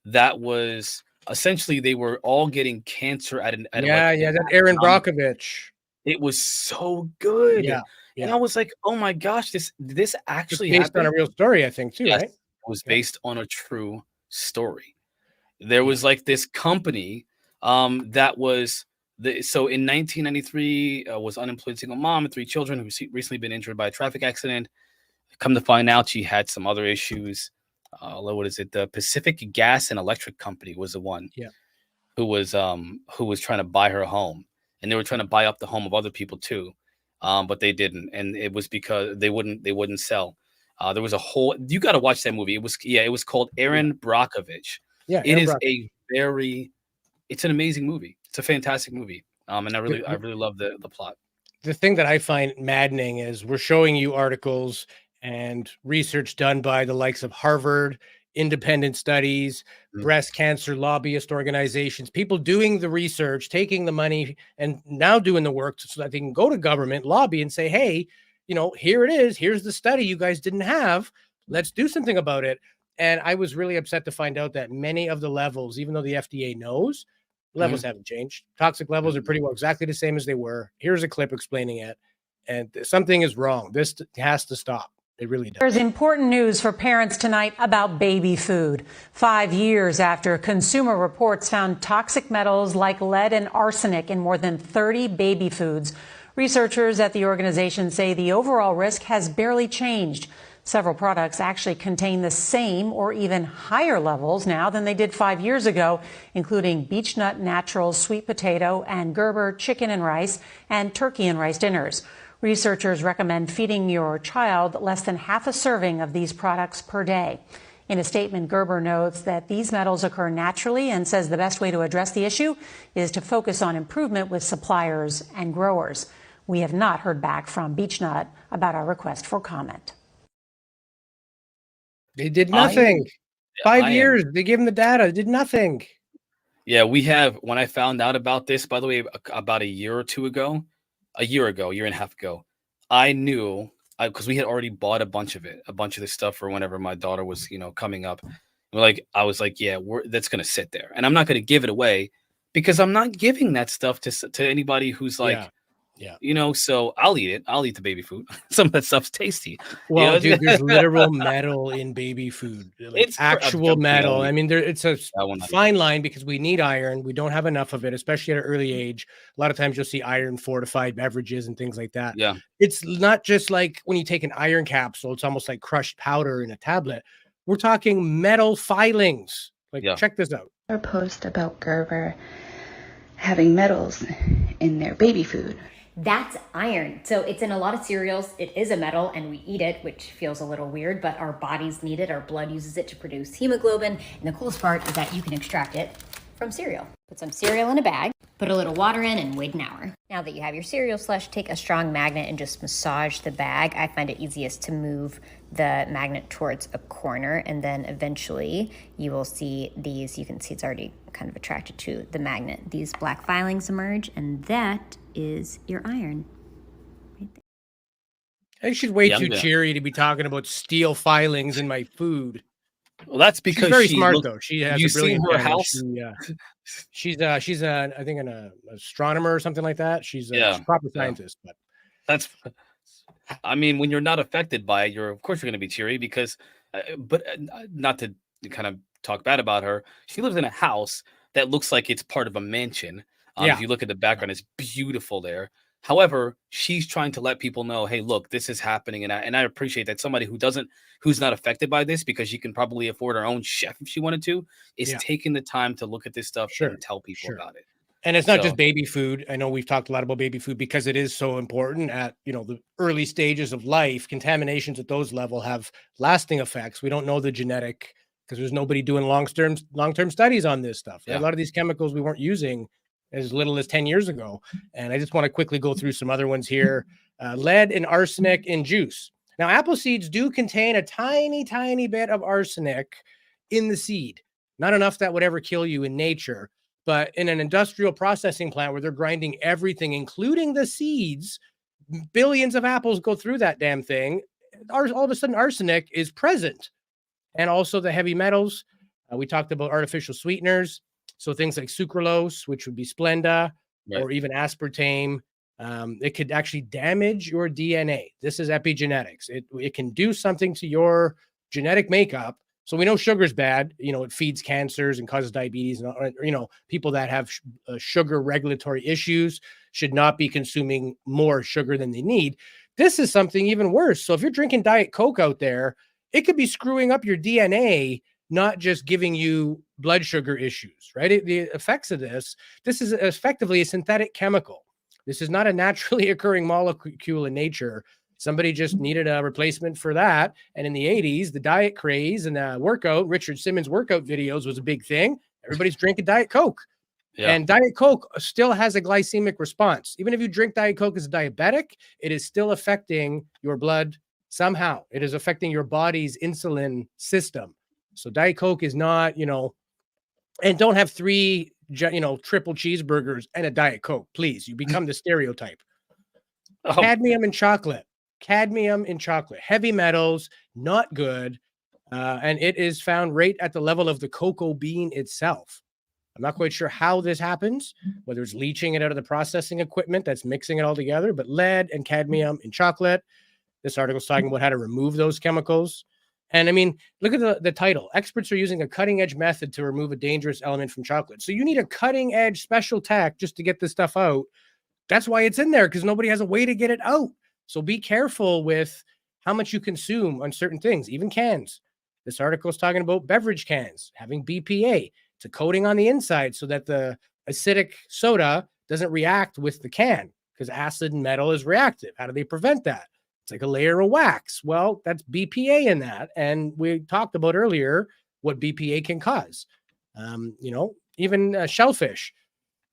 that was essentially they were all getting cancer at that Aaron Brockovich. It was so good. Yeah. And I was like, oh my gosh, this actually based happened on a real story, I think, too, right? It was based on a true story. There was like this company that was so in 1993 was unemployed single mom and 3 children who recently been injured by a traffic accident. Come to find out, she had some other issues. What is it? The Pacific Gas and Electric Company was the one who was trying to buy her home, and they were trying to buy up the home of other people too. But they didn't, and it was because they wouldn't sell. There was a whole. You got to watch that movie. It was called Aaron Brockovich. Yeah, it is it's an amazing movie. It's a fantastic movie. And I really love the plot. The thing that I find maddening is we're showing you articles and research done by the likes of Harvard, independent studies, breast cancer lobbyist organizations, people doing the research, taking the money, and now doing the work so that they can go to government, lobby, and say, hey, here it is. Here's the study you guys didn't have. Let's do something about it. And I was really upset to find out that many of the levels, even though the FDA knows, levels haven't changed. Toxic levels are pretty well exactly the same as they were. Here's a clip explaining it. And something is wrong. This has to stop. It really does. There's important news for parents tonight about baby food. 5 years after Consumer Reports found toxic metals like lead and arsenic in more than 30 baby foods, researchers at the organization say the overall risk has barely changed. Several products actually contain the same or even higher levels now than they did 5 years ago, including Beechnut Naturals sweet potato and Gerber chicken and rice and turkey and rice dinners. Researchers recommend feeding your child less than half a serving of these products per day. In a statement, Gerber notes that these metals occur naturally and says the best way to address the issue is to focus on improvement with suppliers and growers. We have not heard back from Beechnut about our request for comment. They did nothing. 5 years. They gave them the data. Did nothing. Yeah, when I found out about this, by the way, about a year and a half ago, I knew because we had already bought a bunch of this stuff for whenever my daughter was, coming up. I was like, yeah, that's going to sit there and I'm not going to give it away because I'm not giving that stuff to anybody who's like, so I'll eat it. I'll eat the baby food. Some of that stuff's tasty. Well, dude, there's literal metal in baby food. It's actual metal. I mean, it's a fine line because we need iron. We don't have enough of it, especially at an early age. A lot of times you'll see iron fortified beverages and things like that. Yeah. It's not just like when you take an iron capsule, it's almost like crushed powder in a tablet. We're talking metal filings. Check this out. Our post about Gerber having metals in their baby food. That's iron. So it's in a lot of cereals. It is a metal and we eat it, which feels a little weird, but our bodies need it. Our blood uses it to produce hemoglobin. And the coolest part is that you can extract it from cereal. Put some cereal in a bag, put a little water in and wait an hour. Now that you have your cereal slush, take a strong magnet and just massage the bag. I find it easiest to move the magnet towards a corner and then eventually you will see these. You can see it's already kind of attracted to the magnet. These black filings emerge and that is your iron. Right there. I should way too cheery to be talking about steel filings in my food. Well, that's because she's very she smart, look, though. She has you a seen brilliant her family. house? She's I think an astronomer or something like that. She's a proper scientist. But that's, I mean, when you're not affected by it, of course you're going to be cheery because, not to kind of talk bad about her, she lives in a house that looks like it's part of a mansion. If you look at the background, it's beautiful there. However, she's trying to let people know, hey, look, this is happening, and I appreciate that somebody who's not affected by this, because she can probably afford her own chef if she wanted to, is taking the time to look at this stuff and tell people about it. And it's not just baby food. I know we've talked a lot about baby food because it is so important at, the early stages of life. Contaminations at those levels have lasting effects. We don't know the genetic because there's nobody doing long-term studies on this stuff. Right? A lot of these chemicals we weren't using as little as 10 years ago. And I just want to quickly go through some other ones here. Lead and arsenic in juice. Now, apple seeds do contain a tiny, tiny bit of arsenic in the seed. Not enough that would ever kill you in nature. But in an industrial processing plant where they're grinding everything, including the seeds, billions of apples go through that damn thing. All of a sudden, arsenic is present. And also the heavy metals. We talked about artificial sweeteners. So things like sucralose, which would be Splenda, or even aspartame. It could actually damage your DNA. This is epigenetics. It can do something to your genetic makeup. So we know sugar's bad. It feeds cancers and causes diabetes. And, people that have sugar regulatory issues should not be consuming more sugar than they need. This is something even worse. So if you're drinking Diet Coke out there, it could be screwing up your DNA, not just giving you blood sugar issues, right? The effects of this is effectively a synthetic chemical. This is not a naturally occurring molecule in nature. Somebody just needed a replacement for that. And in the 80s, the diet craze and the workout, Richard Simmons workout videos was a big thing. Everybody's drinking Diet Coke. Yeah. And Diet Coke still has a glycemic response. Even if you drink Diet Coke as a diabetic, it is still affecting your blood somehow. It is affecting your body's insulin system. So Diet Coke is not, and don't have 3, triple cheeseburgers and a Diet Coke, please. You become the stereotype. Cadmium in chocolate. Heavy metals, not good. And it is found right at the level of the cocoa bean itself. I'm not quite sure how this happens, whether it's leaching it out of the processing equipment that's mixing it all together, but lead and cadmium in chocolate. This article is talking about how to remove those chemicals. And I mean, look at the title. Experts are using a cutting-edge method to remove a dangerous element from chocolate. So you need a cutting-edge special tech just to get this stuff out. That's why it's in there, because nobody has a way to get it out. So be careful with how much you consume on certain things, even cans. This article is talking about beverage cans having BPA. It's a coating on the inside so that the acidic soda doesn't react with the can, because acid and metal is reactive. How do they prevent that? It's like a layer of wax. Well, that's BPA in that. And we talked about earlier what BPA can cause. Even shellfish,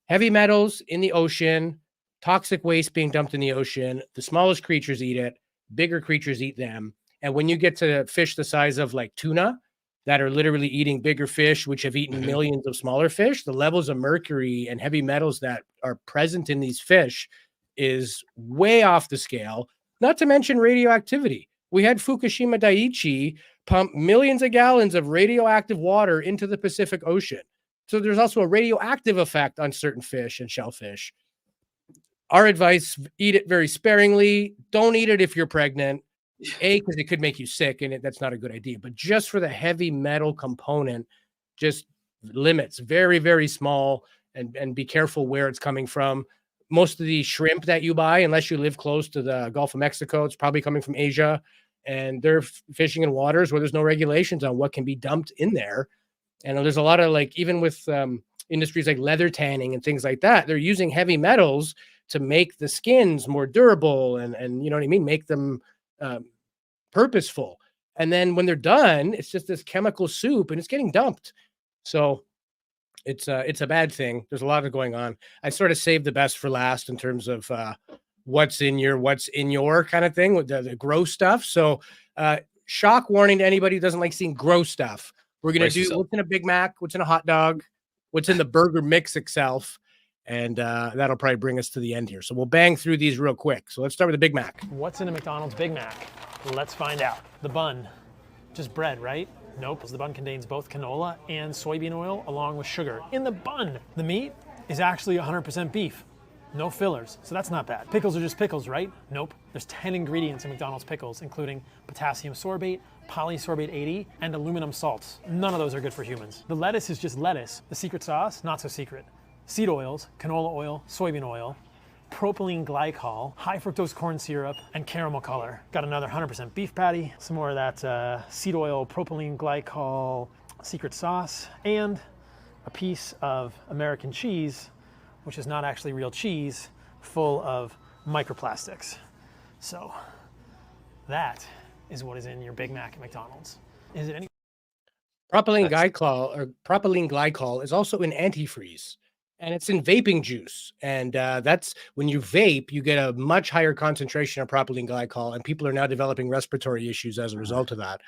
heavy metals in the ocean, toxic waste being dumped in the ocean. The smallest creatures eat it. Bigger creatures eat them. And when you get to fish the size of like tuna that are literally eating bigger fish, which have eaten millions of smaller fish, the levels of mercury and heavy metals that are present in these fish is way off the scale. Not to mention radioactivity. We had Fukushima Daiichi pump millions of gallons of radioactive water into the Pacific Ocean. So there's also a radioactive effect on certain fish and shellfish. Our advice, eat it very sparingly. Don't eat it if you're pregnant. Because it could make you sick, and that's not a good idea. But just for the heavy metal component, just limits, very, very small, and be careful where it's coming from. Most of the shrimp that you buy, unless you live close to the Gulf of Mexico, it's probably coming from Asia, and they're fishing in waters where there's no regulations on what can be dumped in there. And there's a lot of even with industries like leather tanning and things like that, they're using heavy metals to make the skins more durable and you know what I mean, make them purposeful. And then when they're done, it's just this chemical soup and it's getting dumped. So it's a bad thing. There's a lot of going on. I sort of saved the best for last in terms of what's in your kind of thing with the gross stuff. So shock warning to anybody who doesn't like seeing gross stuff. We're going to do what's in a Big Mac, what's in a hot dog, what's in the burger mix itself. And that'll probably bring us to the end here. So we'll bang through these real quick. So let's start with the Big Mac. What's in a McDonald's Big Mac? Let's find out. The bun, just bread, right? Nope, the bun contains both canola and soybean oil along with sugar. In the bun, the meat is actually 100% beef. No fillers, so that's not bad. Pickles are just pickles, right? Nope. There's 10 ingredients in McDonald's pickles, including potassium sorbate, polysorbate 80, and aluminum salts. None of those are good for humans. The lettuce is just lettuce. The secret sauce, not so secret. Seed oils, canola oil, soybean oil, propylene glycol, high fructose corn syrup, and caramel color. Got another 100% beef patty, some more of that seed oil, propylene glycol, secret sauce, and a piece of American cheese, which is not actually real cheese, full of microplastics. So that is what is in your Big Mac at McDonald's. Is it any? Propylene glycol is also in antifreeze, and it's in vaping juice. And that's when you vape, you get a much higher concentration of propylene glycol, and people are now developing respiratory issues as a result of that.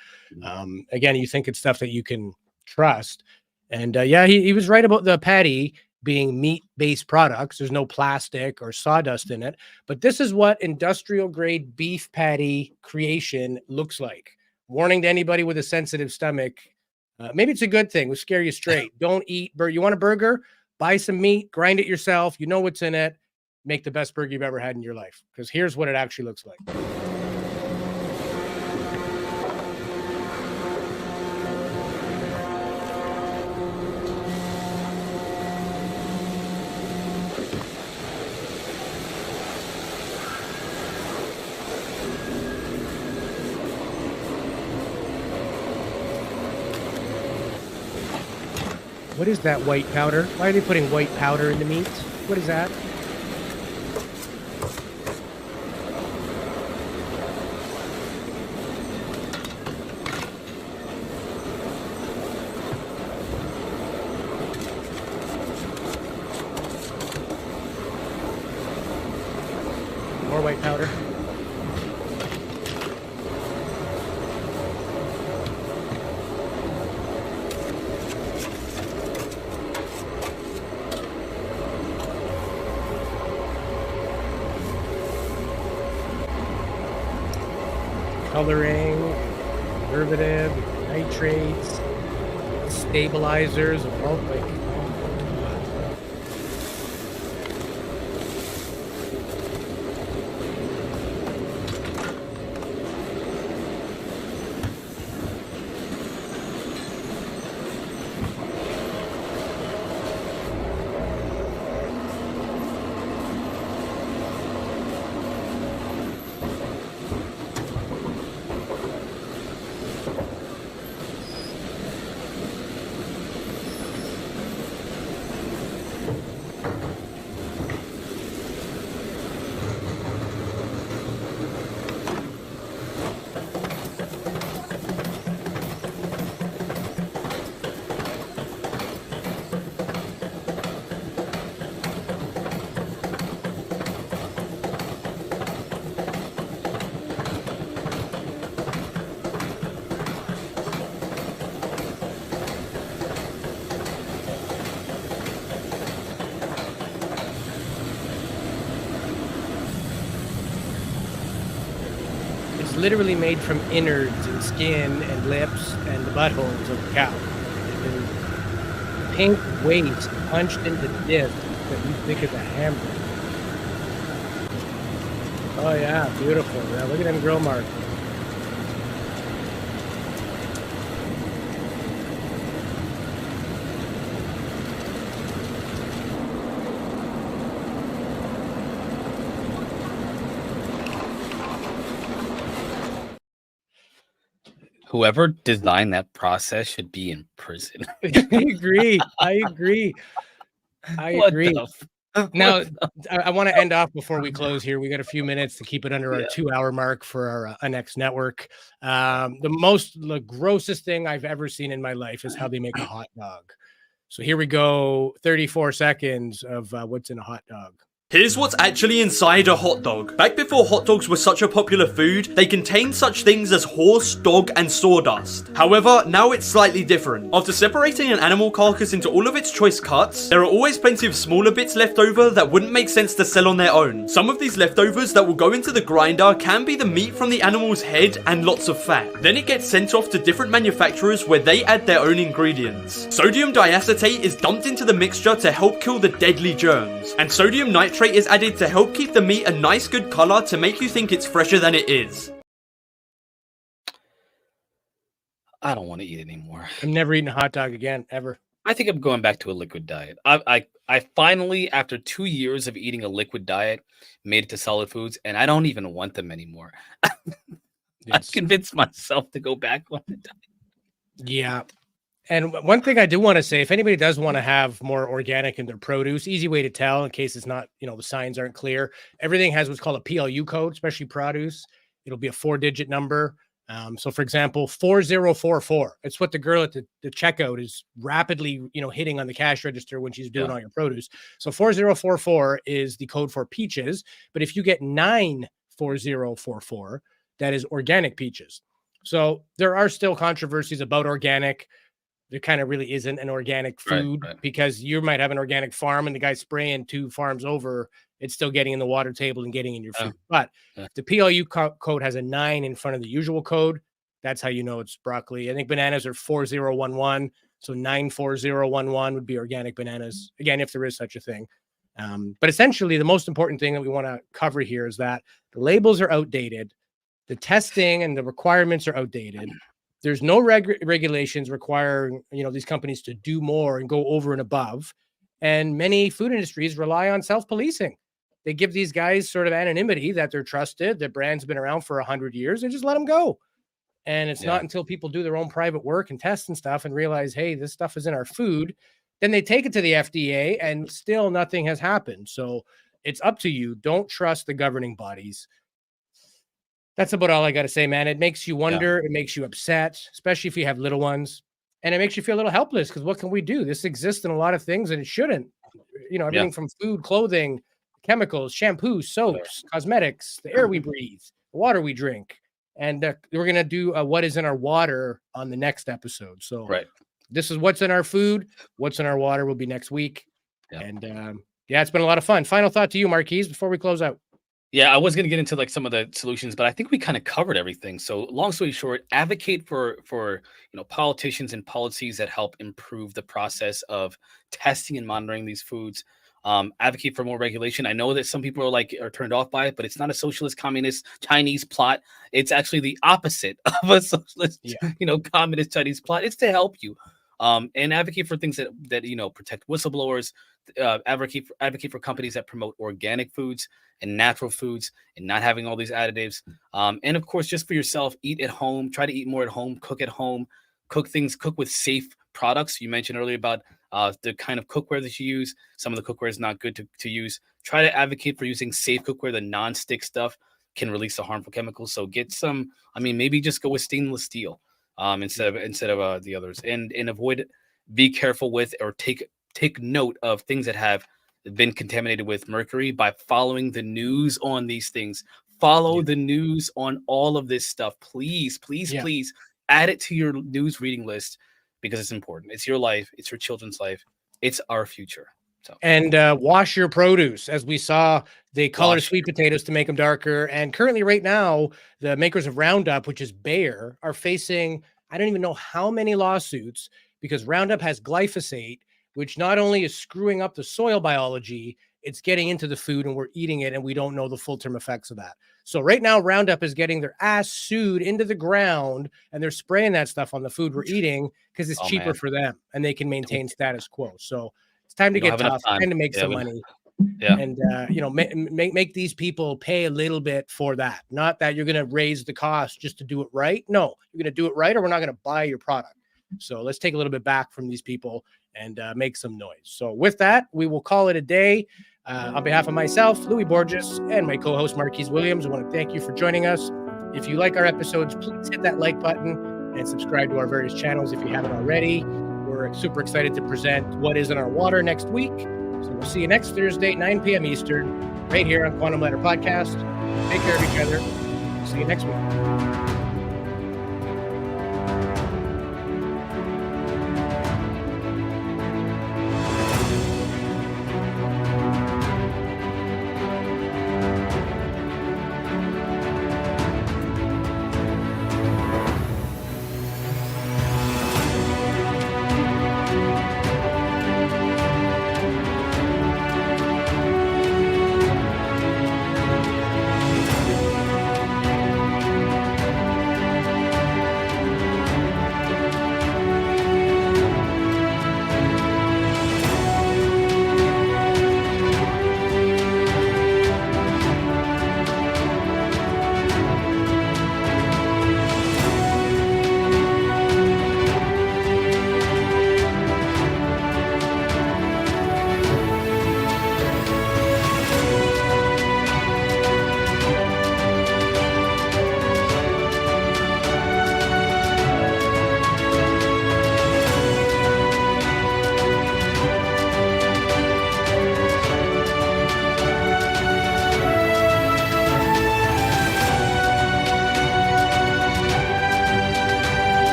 Again, you think it's stuff that you can trust. And yeah, he was right about the patty being meat-based products. There's no plastic or sawdust in it. But this is what industrial-grade beef patty creation looks like. Warning to anybody with a sensitive stomach. Maybe it's a good thing. We'll scare you straight. Don't eat. You want a burger? Buy some meat, grind it yourself. You know what's in it. Make the best burger you've ever had in your life. Because here's what it actually looks like. What is that white powder? Why are they putting white powder in the meat? What is that? More white powder. Coloring, preservative, nitrates, stabilizers, all like. Literally made from innards and skin and lips and the buttholes of the cow. And pink waste punched into disc that you think is a hamburger. Oh yeah, beautiful. Yeah, look at them grill marks. Whoever designed that process should be in prison. I agree. I agree. Now, I want to end off before we close here. We got a few minutes to keep it under our 2-hour mark for our NX network. The grossest thing I've ever seen in my life is how they make a hot dog. So here we go. 34 seconds of what's in a hot dog. Here's what's actually inside a hot dog. Back before hot dogs were such a popular food, they contained such things as horse, dog, and sawdust. However, now it's slightly different. After separating an animal carcass into all of its choice cuts, there are always plenty of smaller bits left over that wouldn't make sense to sell on their own. Some of these leftovers that will go into the grinder can be the meat from the animal's head and lots of fat. Then it gets sent off to different manufacturers where they add their own ingredients. Sodium diacetate is dumped into the mixture to help kill the deadly germs, and sodium nitrate is added to help keep the meat a nice good color to make you think it's fresher than it is. I don't want to eat anymore. I'm never eating a hot dog again, ever. I think I'm going back to a liquid diet. I finally, after 2 years of eating a liquid diet, made it to solid foods, and I don't even want them anymore. I've convinced myself to go back on the diet. Yeah. And one thing I do want to say, if anybody does want to have more organic in their produce, easy way to tell in case it's not, the signs aren't clear. Everything has what's called a PLU code, especially produce. It'll be a 4-digit number. So for example, 4044, it's what the girl at the checkout is rapidly, hitting on the cash register when she's doing all your produce. So 4044 is the code for peaches. But if you get 94044, that is organic peaches. So there are still controversies about organic. There kind of really isn't an organic food because you might have an organic farm and the guy's spraying 2 farms over. It's still getting in the water table and getting in your food. But if the PLU code has a 9 in front of the usual code, that's how you know it's broccoli. I think bananas are 4011. So 94011 would be organic bananas. Again, if there is such a thing. But essentially, the most important thing that we want to cover here is that the labels are outdated. The testing and the requirements are outdated. There's no regulations requiring, these companies to do more and go over and above. And many food industries rely on self-policing. They give these guys sort of anonymity that they're trusted. Their brand's been around for 100 years. They just let them go. And it's not until people do their own private work and test and stuff and realize, hey, this stuff is in our food, then they take it to the FDA and still nothing has happened. So it's up to you. Don't trust the governing bodies. That's about all I got to say, man. It makes you wonder. It makes you upset, especially if you have little ones. And it makes you feel a little helpless because what can we do? This exists in a lot of things and it shouldn't. Everything from food, clothing, chemicals, shampoo, soaps, cosmetics, the air we breathe, the water we drink. And we're going to do what is in our water on the next episode. So this is what's in our food. What's in our water will be next week. And it's been a lot of fun. Final thought to you, Marquise, before we close out. Yeah, I was going to get into some of the solutions, but I think we kind of covered everything. So long story short, advocate for politicians and policies that help improve the process of testing and monitoring these foods. Advocate for more regulation. I know that some people are turned off by it, but it's not a socialist, communist, Chinese plot. It's actually the opposite of a socialist, communist Chinese plot. It's to help you. And advocate for things that protect whistleblowers. Advocate for companies that promote organic foods and natural foods and not having all these additives. And of course, just for yourself, eat at home. Try to eat more at home. Cook at home. Cook with safe products. You mentioned earlier about the kind of cookware that you use. Some of the cookware is not good to use. Try to advocate for using safe cookware. The non-stick stuff can release the harmful chemicals. So get some. Maybe just go with stainless steel instead of the others. And avoid. Be careful with or take note of things that have been contaminated with mercury by following the news on these things. Follow the news on all of this stuff. Please add it to your news reading list because it's important. It's your life. It's your children's life. It's our future. So. And wash your produce. As we saw, they color sweet potatoes to make them darker. And currently right now, the makers of Roundup, which is Bayer, are facing, I don't even know how many lawsuits because Roundup has glyphosate, which not only is screwing up the soil biology, it's getting into the food and we're eating it and we don't know the full term effects of that. So right now, Roundup is getting their ass sued into the ground and they're spraying that stuff on the food we're eating because it's cheaper for them and they can maintain status quo. So it's time to get tough, time to make some money. And, make these people pay a little bit for that. Not that you're going to raise the cost just to do it right. No, you're going to do it right or we're not going to buy your product. So let's take a little bit back from these people and make some noise. So with that, we will call it a day. On behalf of myself, Louis Borges, and my co-host, Marquise Williams, I want to thank you for joining us. If you like our episodes, please hit that like button and subscribe to our various channels if you haven't already. We're super excited to present What Is in Our Water next week. So we'll see you next Thursday, 9 p.m. Eastern, right here on Quantum Ladder Podcast. Take care of each other. See you next week.